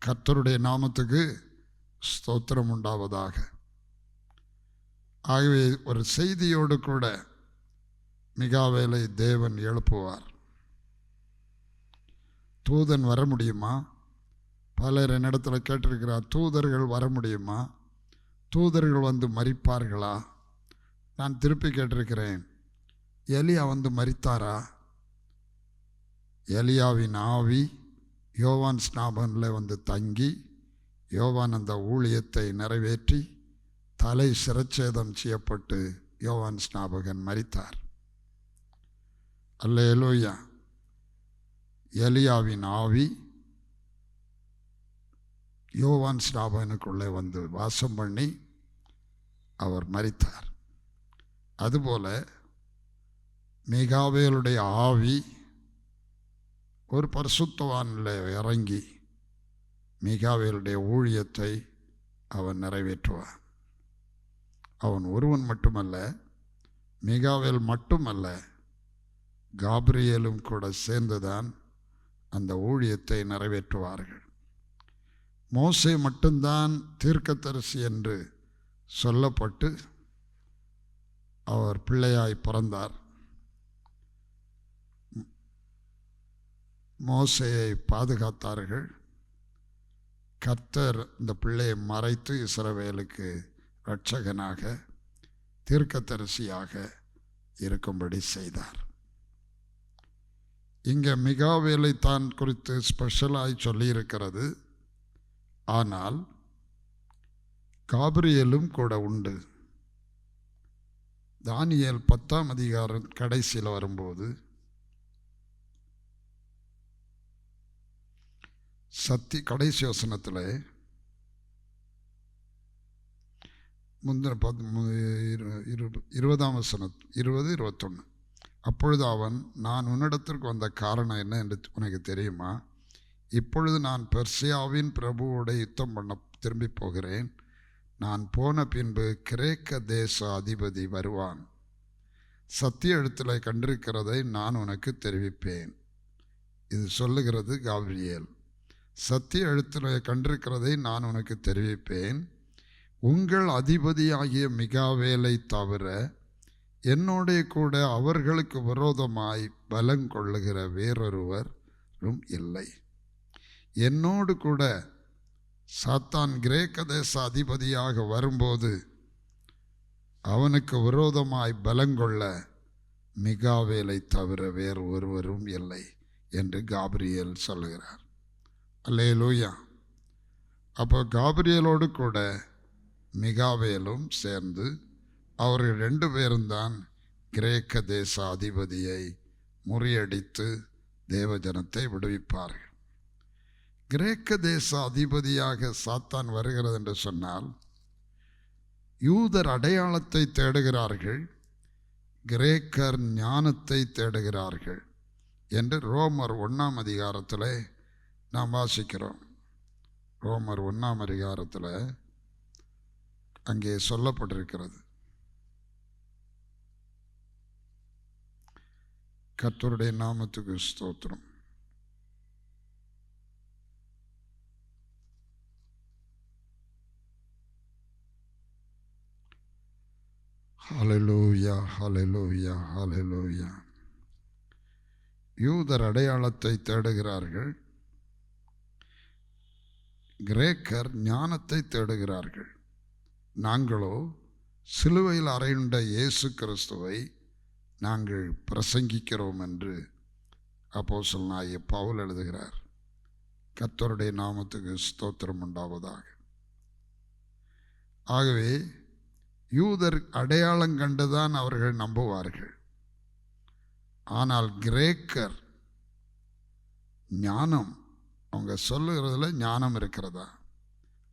கர்த்தருடைய நாமத்துக்கு ஸ்தோத்திரம் உண்டாவதாக. ஆகவே ஒரு செய்தியோடு கூட மிகாவேலை தேவன் எழுப்புவார். தூதன் வர முடியுமா? பலர் என்னிடத்தில் கேட்டிருக்கிறார், தூதர்கள் வர முடியுமா? தூதர்கள் வந்து மரிப்பார்களா? நான் திருப்பி கேட்டிருக்கிறேன், எலியா வந்து மரித்தாரா? எலியாவின் ஆவி யோவான் ஸ்நாபகனில் வந்து தங்கி யோவான் அந்த ஊழியத்தை நிறைவேற்றி தலை சிரச்சேதம் செய்யப்பட்டு யோவான் ஸ்நாபகன் மரித்தார். அல்லேலூயா. எலியாவின் ஆவி யோவான் ஸ்நாபகனுக்குள்ளே வந்து வாசம் பண்ணி அவர் மரித்தார். அதுபோல மிகாவேலுடைய ஆவி ஒரு பரிசுத்தவானில் இறங்கி மிகாவேலுடைய ஊழியத்தை அவன் நிறைவேற்றுவான். அவன் ஒருவன் மட்டுமல்ல, மிகாவேல் மட்டுமல்ல, காபிரியேலும் கூட சேர்ந்துதான் அந்த ஊழியத்தை நிறைவேற்றுவார்கள். மோசே மட்டும்தான் தீர்க்கதரிசி என்று சொல்லப்பட்டு அவர் பிள்ளையாய் பிறந்தார். மோசேயை பாதுகாத்தார்கள். கர்த்தர் இந்த பிள்ளையை மறைத்து இஸ்ரவேலுக்கு இரட்சகனாக தீர்க்கதரிசியாக இருக்கும்படி செய்தார். இங்கே மிகாவேலை தான் குறித்து ஸ்பெஷலாய் சொல்லியிருக்கிறது. ஆனால் காபிரியேலும் கூட உண்டு. தானியேல் 10ஆம் அதிகாரம் கடைசியில் வரும்போது கடைசி வசனத்தில் முந்தின 20ஆம் வசனம் 20-21 அப்பொழுது அவன், நான் உன்னிடத்திற்கு வந்த காரணம் என்ன என்று உனக்கு தெரியுமா? இப்பொழுது நான் பெர்சியாவின் பிரபுவோட யுத்தம் பண்ண திரும்பி போகிறேன். நான் போன பின்பு கிரேக்க தேச அதிபதி வருவான். சத்திய எழுத்தில் கண்டிருக்கிறதை நான் உனக்கு தெரிவிப்பேன். இது சொல்லுகிறது காபிரியேல். சத்திய எழுத்தில் கண்டிருக்கிறதை நான் உனக்கு தெரிவிப்பேன். உங்கள் அதிபதியாகிய மிகாவேலை தவிர என்னோட கூட அவர்களுக்கு விரோதமாய் பலங்கொள்ளுகிற வேறொருவரும் இல்லை. என்னோடு கூட சாத்தான் கிரேக்க தேச அதிபதியாக வரும்போது அவனுக்கு விரோதமாய் பலங்கொள்ள மிகாவேலை தவிர வேறு ஒருவரும் இல்லை என்று காபிரியேல் சொல்கிறார். அல்லேலூயா. அப்போ காபிரியேலோடு கூட மிகாவேலும் சேர்ந்து அவர்கள் 2 பேரும் தான் கிரேக்க தேச அதிபதியை முறியடித்து தேவஜனத்தை விடுவிப்பார்கள். கிரேக்க தேச அதிபதியாக சாத்தான் வருகிறது என்று சொன்னால் யூதர் அடையாளத்தை தேடுகிறார்கள், கிரேக்கர் ஞானத்தை தேடுகிறார்கள் என்று ரோமர் 1ஆம் அதிகாரத்தில் நாம் வாசிக்கிறோம். ரோமர் 1ஆம் அதிகாரத்தில் அங்கே சொல்லப்பட்டிருக்கிறது. கர்த்தருடைய நாமத்துக்கு ஸ்தோத்திரம். ஹல்லேலூயா, ஹல்லேலூயா, ஹல்லேலூயா. யூதர் அடையாளத்தை தேடுகிறார்கள், கிரேக்கர் ஞானத்தை தேடுகிறார்கள். நாங்களோ சிலுவையில் அறையுண்ட இயேசு கிறிஸ்துவை நாங்கள் பிரசங்கிக்கிறோம் என்று அப்போஸ்தலனாகிய பவுல் எழுதுகிறார். கர்த்தருடைய நாமத்துக்கு ஸ்தோத்திரம் உண்டாவதாக. ஆகவே யூதர் அடையாளம் கண்டுதான் அவர்கள் நம்புவார்கள். ஆனால் கிரேக்கர் ஞானம், அவங்க சொல்லுகிறதுல ஞானம் இருக்கிறதா,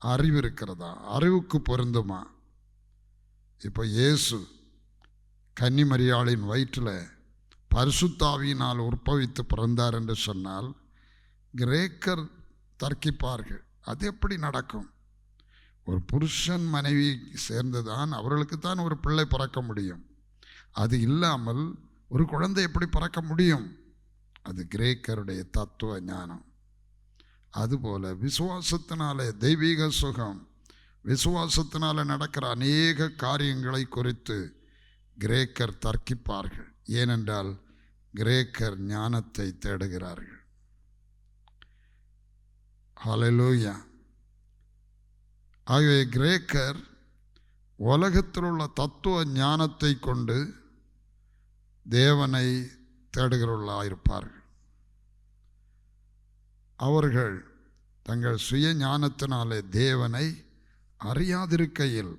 அறிவு இருக்கிறதா, அறிவுக்கு பொருந்துமா? இப்போ இயேசு கன்னிமரியாளின் வயிற்றில் பரிசுத்தாவியினால் உற்பவித்து பிறந்தார் என்று சொன்னால் கிரேக்கர் தர்க்கிப்பார்கள், அது எப்படி நடக்கும்? ஒரு புருஷன் மனைவி சேர்ந்துதான் அவர்களுக்கு தான் ஒரு பிள்ளை பிறக்க முடியும். அது இல்லாமல் ஒரு குழந்தை எப்படி பிறக்க முடியும்? அது கிரேக்கருடைய தத்துவ ஞானம். அதுபோல விசுவாசத்தினாலே தெய்வீக சுகம், விசுவாசத்தினால நடக்கிற அநேக காரியங்களை குறித்து கிரேக்கர் தர்க்கிப்பார்கள். ஏனென்றால் கிரேக்கர் ஞானத்தை தேடுகிறார்கள். ஹல்லேலூயா. ஆகவே கிரேக்கர் உலகத்தில் உள்ள தத்துவ ஞானத்தை கொண்டு தேவனை தேடுகிறவர்களாயிருப்பார்கள். அவர்கள் தங்கள் சுய ஞானத்தினாலே தேவனை அறியாதிருக்கையில்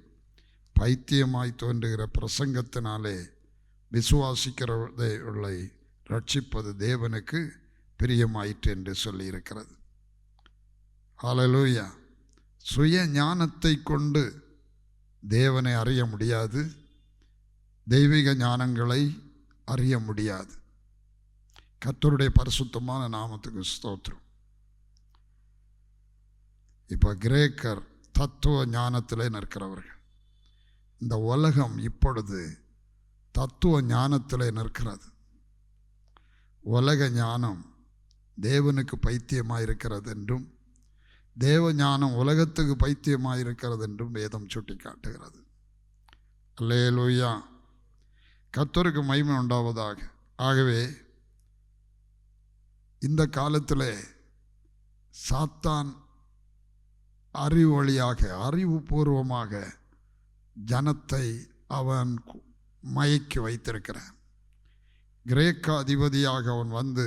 பைத்தியமாய் தோன்றுகிற பிரசங்கத்தினாலே விசுவாசிக்கிறவர்களை ரட்சிப்பது தேவனுக்கு பிரியமாயிற்று என்று சொல்லியிருக்கிறது. ஹல்லேலூயா. சுய ஞானத்தை கொண்டு தேவனை அறிய முடியாது, தெய்வீக ஞானங்களை அறிய முடியாது. கர்த்தருடைய பரிசுத்தமான நாமத்துக்கு ஸ்தோத்திரம். இப்போ கிரேக்கர் தத்துவ ஞானத்திலே நிற்கிறவர்கள். இந்த உலகம் இப்பொழுது தத்துவ ஞானத்திலே நிற்கிறது. உலக ஞானம் தேவனுக்கு பைத்தியமாக இருக்கிறது என்றும் தேவ ஞானம் உலகத்துக்கு பைத்தியமாக இருக்கிறது என்றும் வேதம் சுட்டி காட்டுகிறது. அல்லேலூயா. கர்த்தருக்கு மகிமை உண்டாவதாக. ஆகவே இந்த காலத்தில் சாத்தான் அறிவு வழியாக, அறிவுபூர்வமாக ஜனத்தை அவன் மயக்கி வைத்திருக்கிறான். கிரேக்க அதிபதியாக அவன் வந்து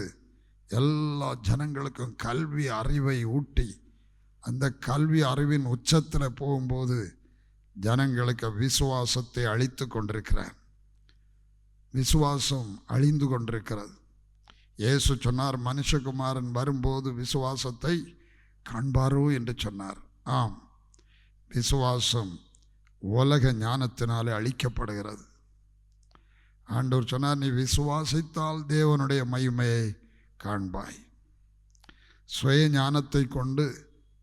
எல்லா ஜனங்களுக்கும் கல்வி அறிவை ஊட்டி அந்த கல்வி அறிவின் உச்சத்தில் போகும்போது ஜனங்களுக்கு விசுவாசத்தை அழித்து கொண்டிருக்கிறான். விசுவாசம் அழிந்து கொண்டிருக்கிறது. இயேசு சொன்னார், மனுஷகுமாரன் வரும்போது விசுவாசத்தை காண்பாரோ என்று சொன்னார். ஆம், விசுவாசம் உலக ஞானத்தினாலே அழிக்கப்படுகிறது. ஆண்டவர் சொன்னார், நீ விசுவாசித்தால் தேவனுடைய மகிமையை காண்பாய். சுய ஞானத்தை கொண்டு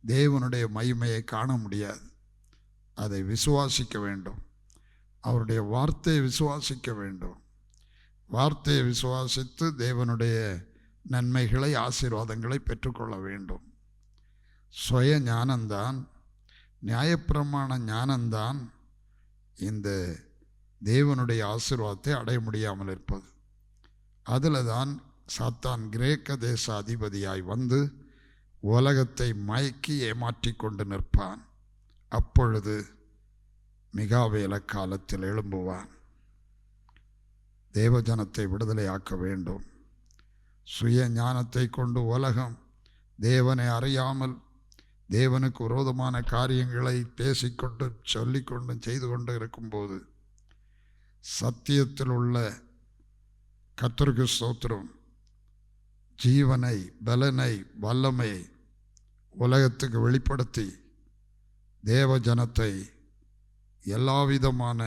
தேவனுடைய மகிமையை காண முடியாது. அதை விசுவாசிக்க வேண்டும். அவருடைய வார்த்தையை விசுவாசிக்க வேண்டும். வார்த்தையை விசுவாசித்து தேவனுடைய நன்மைகளை, ஆசீர்வாதங்களை பெற்றுக்கொள்ள வேண்டும். சுய ஞானந்தான், நியாயப்பிரமாண ஞானந்தான் இந்த தேவனுடைய ஆசீர்வாதத்தை அடைய முடியாமல் இருப்பது. அதில் தான் சாத்தான் கிரேக்க தேச அதிபதியாய் வந்து உலகத்தை மயக்கி ஏமாற்றி கொண்டு நிற்பான். அப்பொழுது மிகாவேல காலத்தில் எழும்புவான். தேவஜனத்தை விடுதலையாக்க வேண்டும். சுய ஞானத்தை கொண்டு உலகம் தேவனை அறியாமல் தேவனுக்கு விரோதமான காரியங்களை பேசிக்கொண்டு சொல்லிக்கொண்டு செய்து கொண்டு இருக்கும்போது சத்தியத்தில் உள்ள கர்த்தருக்கு ஸ்தோத்திரம் ஜீவனை, பலனை, வல்லமையை உலகத்துக்கு வெளிப்படுத்தி தேவ ஜனத்தை எல்லாவிதமான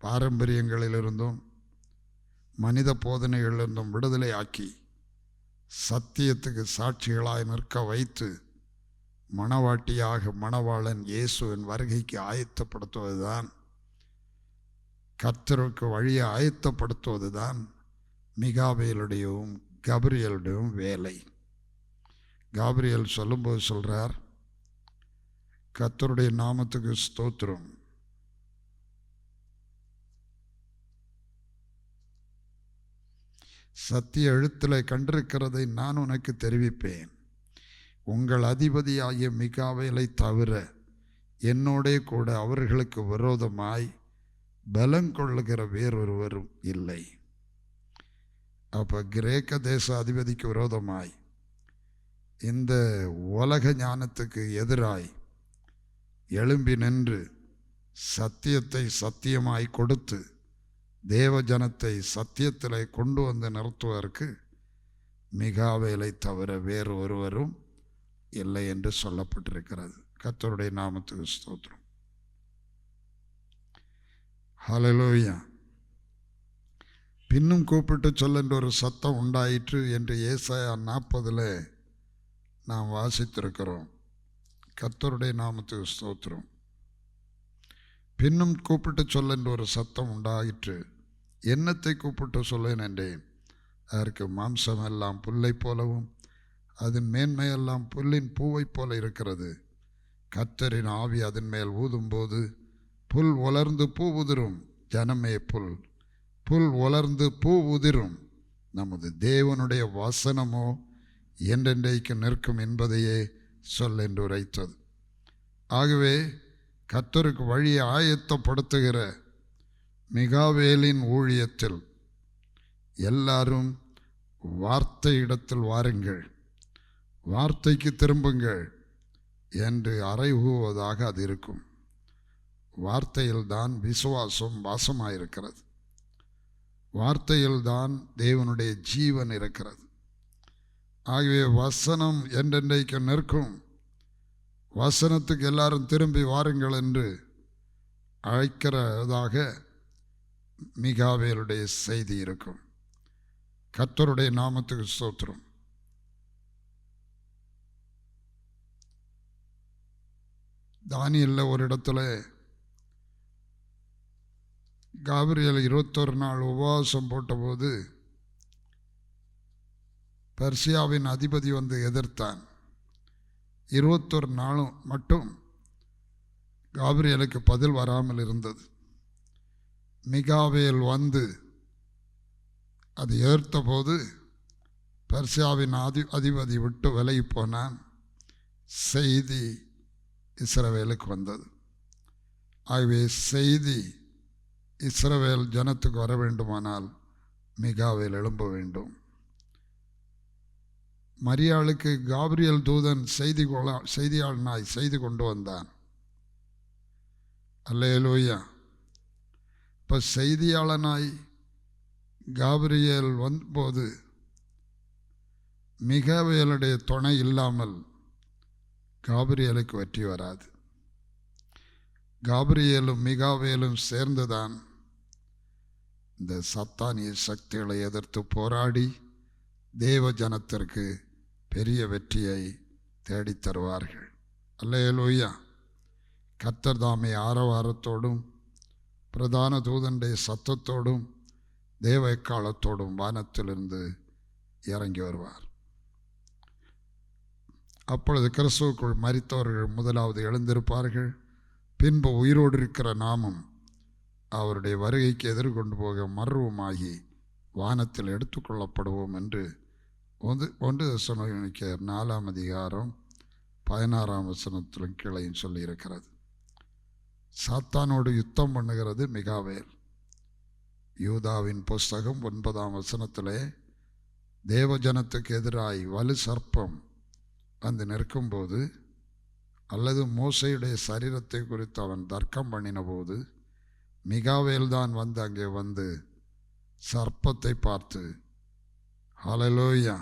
பாரம்பரியங்களிலிருந்தும் மனித போதனைகளிலிருந்தும் விடுதலை ஆக்கி சத்தியத்துக்கு சாட்சிகளாய் நிற்க வைத்து மணவாட்டியாக மணவாளன் இயேசுவின் வருகைக்கு ஆயத்தப்படுத்துவதுதான், கர்த்தருக்கு வழியை ஆயத்தப்படுத்துவதுதான் மிகாவேலுடையும் கபிரியலுடையும் வேலை. காபிரியல் சொல்லும்போது சொல்றார், கர்த்தருடைய நாமத்துக்கு ஸ்தோத்திரம், சத்திய எழுத்தில் கண்டிருக்கிறதை நான் உனக்கு தெரிவிப்பேன். உங்கள் அதிபதியாகிய மிகாவேலை தவிர என்னோடே கூட அவர்களுக்கு விரோதமாய் பலங்கொள்ளுகிற வேறொருவரும் இல்லை. அப்போ கிரேக்க தேச அதிபதிக்கு விரோதமாய் இந்த உலக ஞானத்துக்கு எதிராய் எழும்பி நின்று சத்தியத்தை சத்தியமாய் கொடுத்து தேவ ஜனத்தை சத்தியத்தில் கொண்டு வந்து நிறுத்துவதற்கு மிகாவேலை தவிர வேறு ஒருவரும் இல்லை என்று சொல்லப்பட்டிருக்கிறது. கர்த்தருடைய நாமத்துக்கு ஸ்தோத்திரம். ஹல்லேலூயா. பின்னும் கூப்பிட்டு சொல்லென்ற ஒரு சத்தம் உண்டாயிற்று என்று ஏசாயா 40 நாம் வாசித்திருக்கிறோம். கர்த்தருடைய நாமத்துக்கு ஸ்தோத்திரம். பின்னும் கூப்பிட்டு சொல்லென்ற ஒரு சத்தம் உண்டாயிற்று. என்னத்தை கூப்பிட்டு சொல்லேன் என்றேன். அதற்கு மாம்சம் எல்லாம் புல்லை போலவும் அதன் மேன்மையெல்லாம் புல்லின் பூவை போல இருக்கிறது. கர்த்தரின் ஆவி அதன் மேல் ஊதும்போது புல் உலர்ந்து பூ உதிரும். ஜனமே புல், புல் உலர்ந்து பூ உதிரும். நமது தேவனுடைய வசனமோ என்றென்றைக்கு நிற்கும் என்பதையே சொல் என்று உரைத்தது. ஆகவே கர்த்தருக்கு வழியை ஆயத்தப்படுத்துகிற மிகாவேலின் ஊழியத்தில் எல்லாரும் வார்த்தை இடத்தில் வாருங்கள், வார்த்தைக்கு திரும்புங்கள் என்று அறைகூவதாக அது இருக்கும். வார்த்தையில்தான் விசுவாசம் வாசமாயிருக்கிறது. வார்த்தையில்தான் தேவனுடைய ஜீவன் இருக்கிறது. ஆகவே வசனம் என்றென்றைக்கு நிற்கும். வசனத்துக்கு எல்லாரும் திரும்பி வாருங்கள் என்று அழைக்கிறதாக மிகாவேலுடைய செய்தி இருக்கும். கர்த்தருடைய நாமத்துக்கு ஸ்தோத்திரம். தானியேலில் ஒரு இடத்துல காபிரியல் 21 நாள் உபவாசம் போட்டபோது பெர்சியாவின் அதிபதி வந்து எதிர்த்தான். 21 நாளும் மட்டும் காபிரியலுக்கு பதில் வராமல் இருந்தது. மிகாவேல் வந்து அது எதிர்த்த போது பெர்சியாவின் அதிபதி விட்டு விலகி போனான். செய்தி இஸ்ரவேலுக்கு வந்தது. ஆகவே செய்தி இஸ்ரவேல் ஜனத்துக்கு வர வேண்டுமானால் மிகாவேல் எழும்ப வேண்டும். மரியாளுக்கு காபிரியல் தூதன் செய்தியாளனாய் செய்தி கொண்டு வந்தான். அல்லேலூயா. இப்போ செய்தியாளனாய் காபிரியல் வந்தபோது மிகாவேலுடைய துணை இல்லாமல் காபிரியலுக்கு வெற்றி வராது. காபிரியலும் மிகாவேலும் சேர்ந்துதான் இந்த சத்தானிய சக்திகளை எதிர்த்து போராடி தேவ ஜனத்திற்கு பெரிய வெற்றியை தேடித் தருவார்கள். அல்லேலூயா. கர்த்தர் தாமே ஆரவாரத்தோடும் பிரதான தூதனுடைய சத்தத்தோடும் தேவ எக்காலத்தோடும் வானத்திலிருந்து இறங்கி வருவார். அப்பொழுது கிறிஸ்துவுக்குள் மரித்தவர்கள் முதலாவது எழுந்திருப்பார்கள். பின்பு உயிரோடு இருக்கிற நாமும் அவருடைய வருகைக்கு எதிர்கொண்டு போக மர்வமாகி வானத்தில் எடுத்துக்கொள்ளப்படுவோம் என்று 1 தெசலோனிக்கேயர் 4 அதிகாரம் 16 வசனத்திலும் கீழையும் சொல்லியிருக்கிறது. சாத்தானோடு யுத்தம் பண்ணுகிறது மிகாவேல். யூதாவின் புஸ்தகம் 9ஆம் வசனத்திலே தேவஜனத்துக்கு எதிராய் வலு சர்ப்பம் வந்து நிற்கும்போது, அல்லது மோசையுடைய சரீரத்தை குறித்து அவன் தர்க்கம் பண்ணின போது, மிகாவேல் தான் வந்து அங்கே வந்து சர்ப்பத்தை பார்த்து, ஹல்லேலூயா,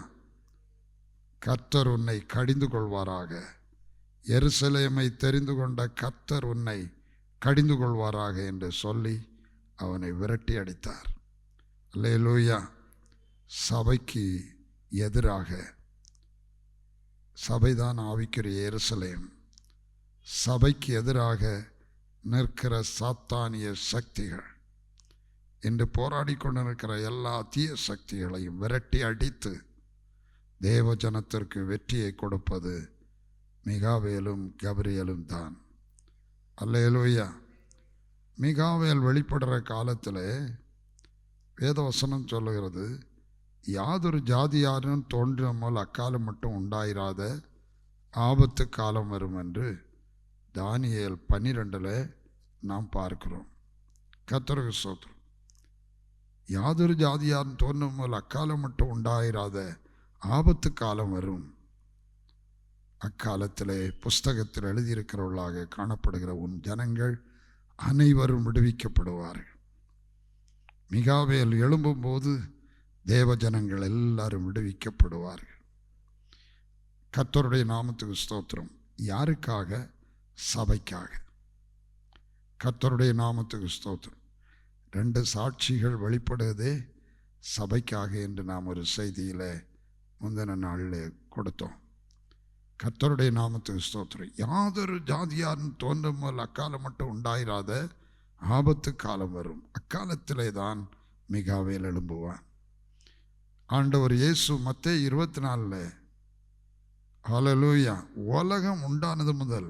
கர்த்தர் உன்னை கடிந்து கொள்வாராக, எருசலேமை தெரிந்து கொண்ட கர்த்தர் உன்னை கடிந்து கொள்வாராக என்று சொல்லி அவனை விரட்டி அடித்தார். ஹல்லேலூயா. சபைக்கு எதிராக, சபைதான் ஆவிக்குரிய எருசலேம், சபைக்கு எதிராக நிற்கிற சாத்தானிய சக்திகள், இன்று போராடி கொண்டிருக்கிற எல்லா தீய சக்திகளையும் விரட்டி அடித்து தேவ ஜனத்திற்கு வெற்றியை கொடுப்பது மிகாவேலும் கபிரியலும் தான். அல்லேலூயா. மிகாவேல் வெளிப்படுற காலத்தில் வேதவசனம் சொல்லுகிறது, யாதொரு ஜாதியாரும் தோன்றாமல் அக்காலம் மட்டும் உண்டாயிராத ஆபத்து காலம் வரும் என்று தானியேல் 12 நாம் பார்க்கிறோம். கர்த்தருக்கு ஸ்தோத்திரம். யாதொரு ஜாதியாரும் தோன்றாமல் அக்காலம் மட்டும் உண்டாயிராத ஆபத்து காலம் வரும். அக்காலத்திலே புஸ்தகத்தில் எழுதியிருக்கிறவர்களாக காணப்படுகிற உன் ஜனங்கள் அனைவரும் விடுவிக்கப்படுவார்கள். மிகாவேல் எழும்பும்போது தேவ ஜனங்கள் எல்லாரும் விடுவிக்கப்படுவார்கள். கர்த்தருடைய நாமத்துக்கு ஸ்தோத்திரம். யாருக்காக? சபைக்காக. கர்த்தருடைய நாமத்துக்கு ஸ்தோத்திரம். 2 சாட்சிகள் வெளிப்படுவதே சபைக்காக என்று நாம் ஒரு செய்தியில் முந்தின நாளில் கொடுத்தோம். கர்த்தருடைய நாமத்துக்கு ஸ்தோத்திரம். யாதொரு ஜாதியாரும் தோன்றும் போல் அக்காலம் மட்டும் உண்டாயிராத ஆபத்து காலம் வரும். அக்காலத்திலே தான் மிகாவேல் எழும்புவான். ஆண்டவர் இயேசு மத்தேயு 24 ஹல்லேலூயா, உலகம் உண்டானது முதல்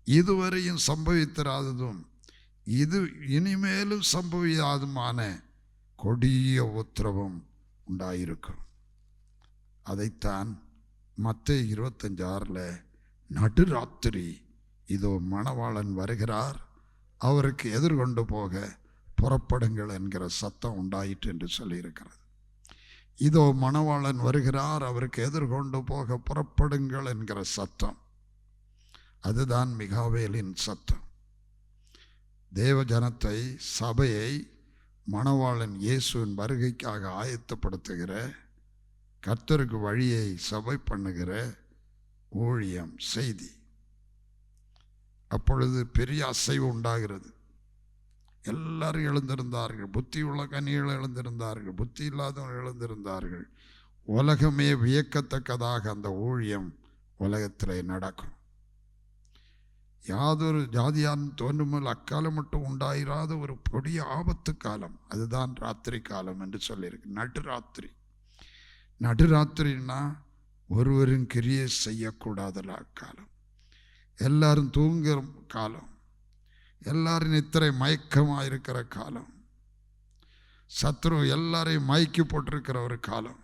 இதுவரையும் சம்பவித்திராததும் இது இனிமேலும் சம்பவியாதுமான கொடிய உத்திரவம் உண்டாயிருக்கும். அதைத்தான் மத்தேயு 25:6 நடுராத்திரி இதோ மணவாளன் வருகிறார், அவருக்கு எதிர்கொண்டு போக புறப்படுங்கள் என்கிற சத்தம் உண்டாயிற்று என்று சொல்லியிருக்கிறது. இதோ மணவாளன் வருகிறார், அவருக்கு எதிர்கொண்டு போக புறப்படுங்கள் என்கிற சத்தம், அதுதான் மிகாவேலின் சத்தம். தேவ ஜனத்தை, சபையை மணவாளன் இயேசுவின் வருகைக்காக ஆயத்தப்படுத்துகிற, கர்த்தருக்கு வழியை சபை பண்ணுகிற ஊழியம் செய்தி. அப்பொழுது பெரிய அசைவு உண்டாகிறது. எல்லாரும் எழுந்திருந்தார்கள். புத்தி உள்ள கன்னிகள் எழுந்திருந்தார்கள், புத்தி இல்லாதவர்கள் எழுந்திருந்தார்கள். உலகமே வியக்கத்தக்கதாக அந்த ஊழியம் உலகத்தில் நடக்கும். யாதொரு ஜாதியாரும் தோன்றுமல் அக்காலம் மட்டும் உண்டாயிராத ஒரு பெரிய ஆபத்து காலம், அதுதான் ராத்திரி காலம் என்று சொல்லியிருக்கு. நடுராத்திரி. நடுராத்திரின்னா ஒருவரும் கிரியை செய்யக்கூடாத காலம், எல்லாரும் தூங்குகிற காலம், எல்லாரும் நித்திரை மயக்கமாக இருக்கிற காலம், சத்ரு எல்லாரையும் மயக்கி போட்டிருக்கிற ஒரு காலம்.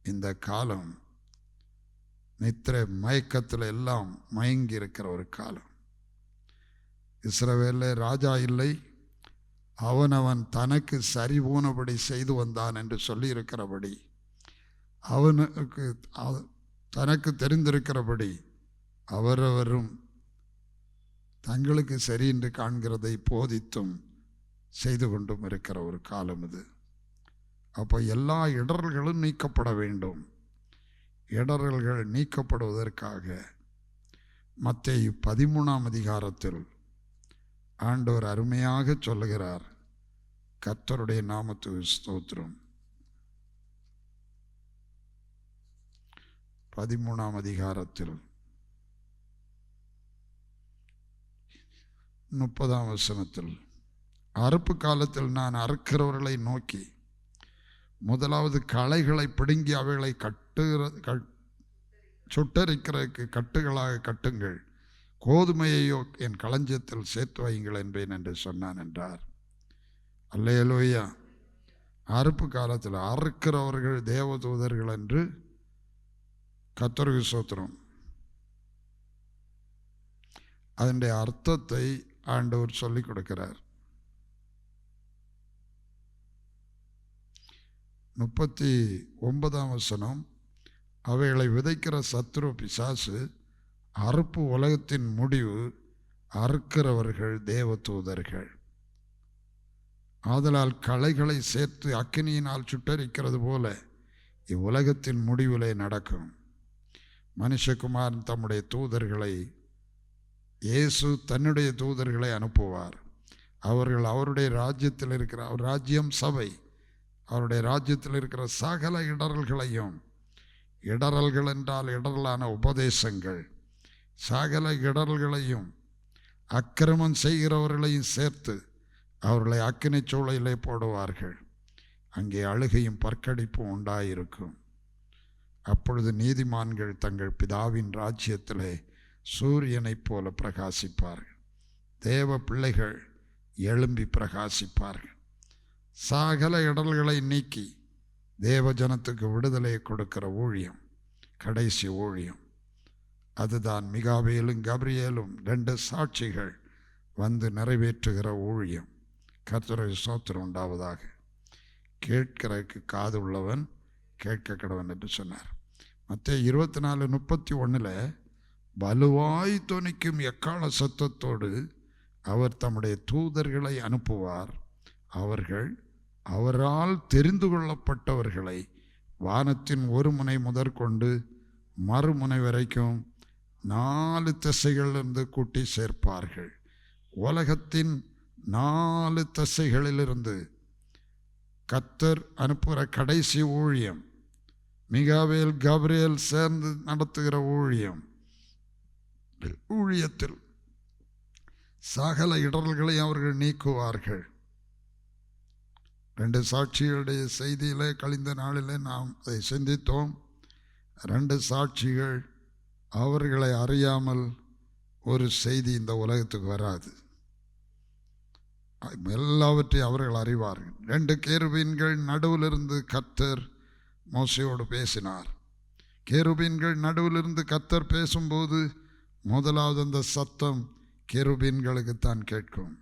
இந்த காலம் நித்திரை மயக்கத்தில் எல்லாம் மயங்கி இருக்கிற ஒரு காலம். இஸ்ரவேலில் ராஜா இல்லை, அவனவன் தனக்கு சரி போனபடி செய்து வந்தான் என்று சொல்லியிருக்கிறபடி, அவனுக்கு தனக்கு தெரிந்திருக்கிறபடி அவரவரும் தங்களுக்கு சரி என்று காண்கிறதை போதித்தும் செய்து கொண்டும் இருக்கிற ஒரு காலம் இது. அப்போ எல்லா இடர்களும் நீக்கப்பட வேண்டும். இடர்கள் நீக்கப்படுவதற்காக மத்தேயு 13ஆம் அதிகாரத்தில் ஆண்டவர் அருமையாக சொல்லுகிறார். கர்த்தருடைய நாமத்துக்கு ஸ்தோத்திரம். 13ஆம் அதிகாரத்தில் 30ஆம் வசனத்தில், அறுப்பு காலத்தில் நான் அறுக்கிறவர்களை நோக்கி, முதலாவது களைகளை பிடுங்கி அவைகளை சுட்டரிக்கிறதுக்கு கட்டுகளாக கட்டுங்கள், கோதுமையையோ என் களஞ்சியத்தில் சேர்த்து வையுங்கள் என்பேன் என்று சொன்னான் என்றார். அல்லேலூயா. அறுப்பு காலத்தில் அறுக்கிறவர்கள் தேவதூதர்கள் என்று கர்த்தருக்கு ஸ்தோத்திரம். அதனுடைய அர்த்தத்தை ஆண்டவர் சொல்லிக் கொடுக்கிறார். 39ஆம் வசனம், அவைகளை விதைக்கிற சத்துரு பிசாசு, அறுப்பு உலகத்தின் முடிவு, அறுக்கிறவர்கள் தேவதூதர்கள். ஆதலால் களைகளை சேர்த்து அக்கினியினால் சுட்டரிக்கிறது போல இவ்வுலகத்தின் முடிவிலே நடக்கும். மனுஷகுமாரன் தம்முடைய தூதர்களை, இயேசு தன்னுடைய தூதர்களை அனுப்புவார். அவர்கள் அவருடைய ராஜ்யத்தில் இருக்கிற, அவர் ராஜ்யம் சபை, அவருடைய ராஜ்யத்தில் இருக்கிற சகல இடரல்களையும், இடரல்கள் என்றால் இடரலான உபதேசங்கள், சகல இடரல்களையும் அக்கிரமம் செய்கிறவர்களையும் சேர்த்து அவர்களை அக்கினி சூளையிலே போடுவார்கள். அங்கே அழுகையும் பற்கடிப்பும் உண்டாயிருக்கும். அப்பொழுது நீதிமான்கள் தங்கள் பிதாவின் ராஜ்யத்திலே சூரியனைப் போல பிரகாசிப்பார்கள். தேவ பிள்ளைகள் எழும்பி பிரகாசிப்பார்கள். சகல இடர்களை நீக்கி தேவ ஜனத்துக்கு விடுதலை கொடுக்கிற ஊழியம், கடைசி ஊழியம். அதுதான் மிகாவேலும் கபிரியேலும் 2 சாட்சிகள் வந்து நிறைவேற்றுகிற ஊழியம். கர்த்தருக்கு ஸ்தோத்திரம் உண்டாவதாக. கேட்கிறதுக்கு காது உள்ளவன் கேட்க கடவன் என்று சொன்னார். மத்தேயு 24:31 வலுவாய் தொனிக்கும் எக்கால சத்தத்தோடு அவர் தம்முடைய தூதர்களை அனுப்புவார். அவர்கள் அவரால் தெரிந்து கொள்ளப்பட்டவர்களை வானத்தின் ஒரு முனை முதற்கொண்டு மறுமுனை வரைக்கும் 4 திசைகளிலிருந்து கூட்டி சேர்ப்பார்கள். உலகத்தின் 4 திசைகளிலிருந்து கர்த்தர் அனுப்புகிற கடைசி ஊழியம், மிகாவேல் கபிரியேல் சேர்ந்து நடத்துகிற ஊழியத்தில் சகல இடர்களை அவர்கள் நீக்குவார்கள். 2 சாட்சிகளுடைய செய்தியிலே கழிந்த நாளிலே நாம் அதை சிந்தித்தோம். 2 சாட்சிகள், அவர்களை அறியாமல் ஒரு செய்தி இந்த உலகத்துக்கு வராது. எல்லாவற்றையும் அவர்கள் அறிவார்கள். 2 கேருபீன்கள் நடுவிலிருந்து கர்த்தர் மோசேயோடு பேசினார். கேருபீன்கள் நடுவிலிருந்து கர்த்தர் பேசும்போது முதலாவது அந்த சத்தம் கேருபீன்களுக்குத்தான் கேட்கும்,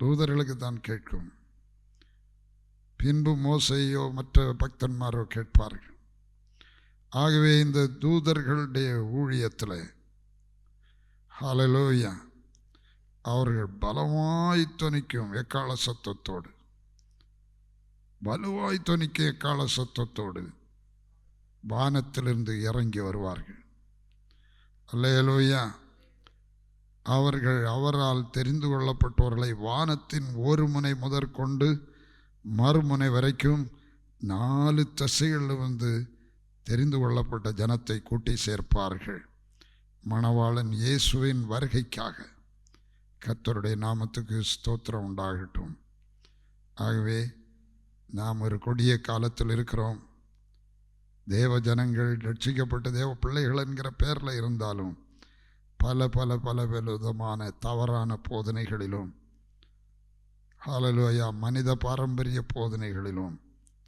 தூதர்களுக்குத்தான் கேட்கும். பின்பு மோசேயோ மற்ற பக்தன்மாரோ கேட்பார்கள். ஆகவே இந்த தூதர்களுடைய ஊழியத்தில் ஹல்லேலூயா அவர்கள் பலமாய் தொனிக்கும் எக்கால சத்தத்தோடு, வலுவாய் தொனிக்கும் எக்கால சத்தத்தோடு வானத்திலிருந்து இறங்கி வருவார்கள். ஹல்லேலூயா. அவர்கள் அவரால் தெரிந்து கொள்ளப்பட்டவர்களை வானத்தின் ஒரு முனை முதற்கொண்டு மறுமுனை வரைக்கும் 4 திசைகளில் வந்து தெரிந்து கொள்ளப்பட்ட ஜனத்தை கூட்டி சேர்ப்பார்கள். மணவாளன் இயேசுவின் வருகைக்காக. கர்த்தருடைய நாமத்துக்கு ஸ்தோத்திரம் உண்டாகட்டும். ஆகவே நாம் ஒரு கொடிய காலத்தில் இருக்கிறோம். தேவ ஜனங்கள் ரட்சிக்கப்பட்ட தேவ பிள்ளைகள் என்கிற பேரில் இருந்தாலும் பல பல பல விதமான தவறான போதனைகளிலும், ஹல்லேலூயா, மனித பாரம்பரிய போதனைகளிலும்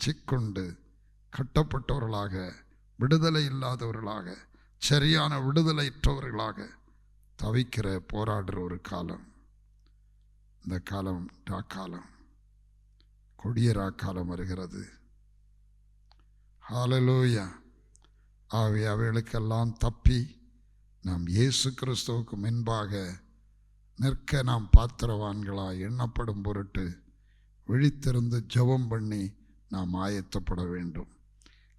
சிக்கொண்டு கட்டப்பட்டவர்களாக, விடுதலை இல்லாதவர்களாக, சரியான விடுதலையற்றவர்களாக தவிக்கிற போராடுற ஒரு காலம். இந்த காலம் ராக்காலம், கொடிய ராக்காலம் வருகிறது. ஹல்லேலூயா. ஆகவே அவைகளுக்கெல்லாம் தப்பி நாம் இயேசு கிறிஸ்துவுக்கு முன்பாக நிற்க நாம் பாத்திரவான்களாய் எண்ணப்படும் பொருட்டு விழித்திருந்து ஜெபம் பண்ணி நாம் ஆயத்தப்பட வேண்டும்.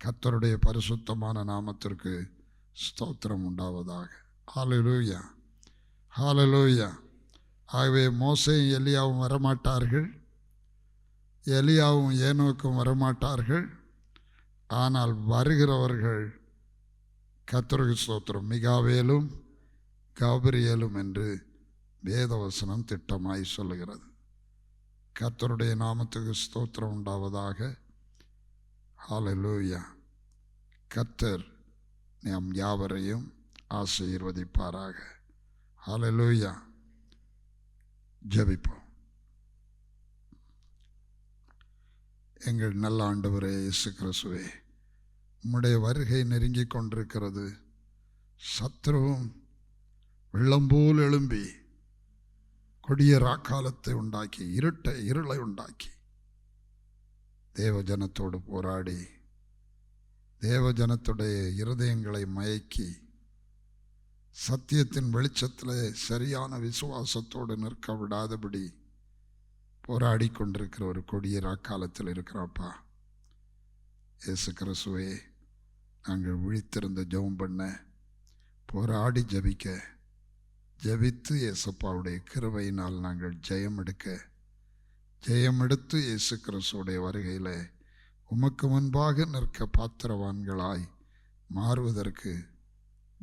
கர்த்தருடைய பரிசுத்தமான நாமத்திற்கு ஸ்தோத்திரம் உண்டாவதாக. ஹல்லேலூயா, ஹல்லேலூயா. ஆகவே மோசேயும் எலியாவும் வரமாட்டார்கள், எலியாவும் ஏனோக்கும் வரமாட்டார்கள். ஆனால் வருகிறவர்கள் கர்த்தருக்கு ஸ்தோத்திரம் மிகாவேலும் கபிரியேலும் என்று வேதவசனம் திட்டமாய் சொல்லுகிறது. கர்த்தருடைய நாமத்துக்கு ஸ்தோத்திரம் உண்டாவதாக. ஹல்லேலூயா. கர்த்தர் நாம் யாவரையும் ஆசீர்வதிப்பாராக. ஹல்லேலூயா. ஜெபிப்போம். எங்கள் நல்ல ஆண்டவரே இயேசு கிறிஸ்துவே, உம்முடைய வருகை நெருங்கி கொண்டிருக்கிறது. சத்ருவும் வெள்ளம்போல் எழும்பி கொடிய ராக்காலத்தை உண்டாக்கி இருளை உண்டாக்கி தேவஜனத்தோடு போராடி தேவஜனத்துடைய இருதயங்களை மயக்கி சத்தியத்தின் வெளிச்சத்தில் சரியான விசுவாசத்தோடு நிற்க விடாதபடி போராடி கொண்டிருக்கிற ஒரு கொடிய ராக்காலத்தில் இருக்கிறாப்பா. இயேசு கிறிஸ்துவே, நாங்கள் விழித்திருந்த ஜெபம் பண்ண, போராடி ஜெபித்து இயேசுப்பாவுடைய கிருபையினால் நாங்கள் ஜெயம் எடுத்து இயேசு கிறிஸ்துவுடைய வருகையில் உமக்கு முன்பாக நிற்க பாத்திரவான்களாய் மாறுவதற்கு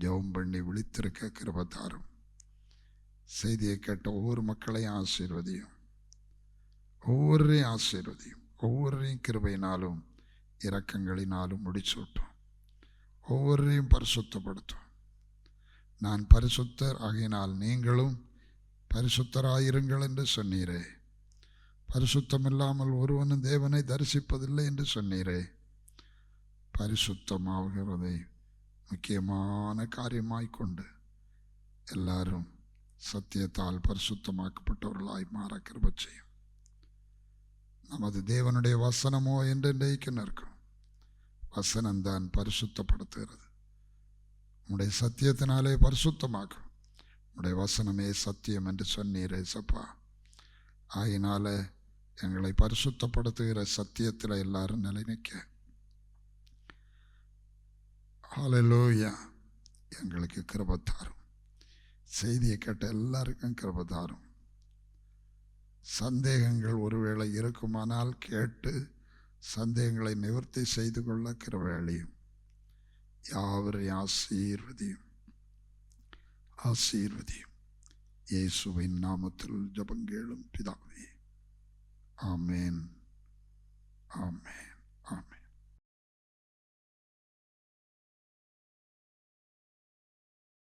ஜெபம் பண்ணி விழித்திருக்க கிருபை தாரும். செய்தியை கேட்ட ஒவ்வொரு மக்களையும் ஆசீர்வதியும், ஒவ்வொருவரையும் ஆசீர்வதியும், ஒவ்வொருவரையும் கிருபையினாலும் இரக்கங்களினாலும் முடிசூட்டும், ஒவ்வொருவரையும் பரிசுத்தப்படுத்தும். நான் பரிசுத்தர் ஆகினால் நீங்களும் பரிசுத்தராயிருங்கள் என்று சொன்னீரே. பரிசுத்தமில்லாமல் ஒருவனும் தேவனை தரிசிப்பதில்லை என்று சொன்னீரே. பரிசுத்தமாகிறதை முக்கியமான காரியமாய் கொண்டு எல்லாரும் சத்தியத்தால் பரிசுத்தமாக்கப்பட்டவர்களாய் மாற கிருபை செய்யும். நமது தேவனுடைய வசனமோ என்றென்றைக்கு நிற்கும். வசனம்தான் பரிசுத்தப்படுத்துகிறது. உம்முடைய சத்தியத்தினாலே பரிசுத்தமாக்கும். உம்முடைய வசனமே சத்தியம் என்று சொன்னீரே சப்பா. ஆகினால எங்களை பரிசுத்தப்படுத்துகிற சத்தியத்தில் எல்லாரும் நிலைநிற்க ஹல்லேலூயா எங்களுக்கு கிருபை தாரும். செய்தியை கேட்ட எல்லாருக்கும் கிருபை தாரும். சந்தேகங்கள் ஒருவேளை இருக்குமானால் கேட்டு சந்தேகங்களை நிவர்த்தி செய்து கொள்ள கிருபை அளியும். யாவரையும் ஆசீர்வதியும். இயேசுவின் நாமத்தில் ஜெபம் கேளும் பிதாவே, ஆமேன்.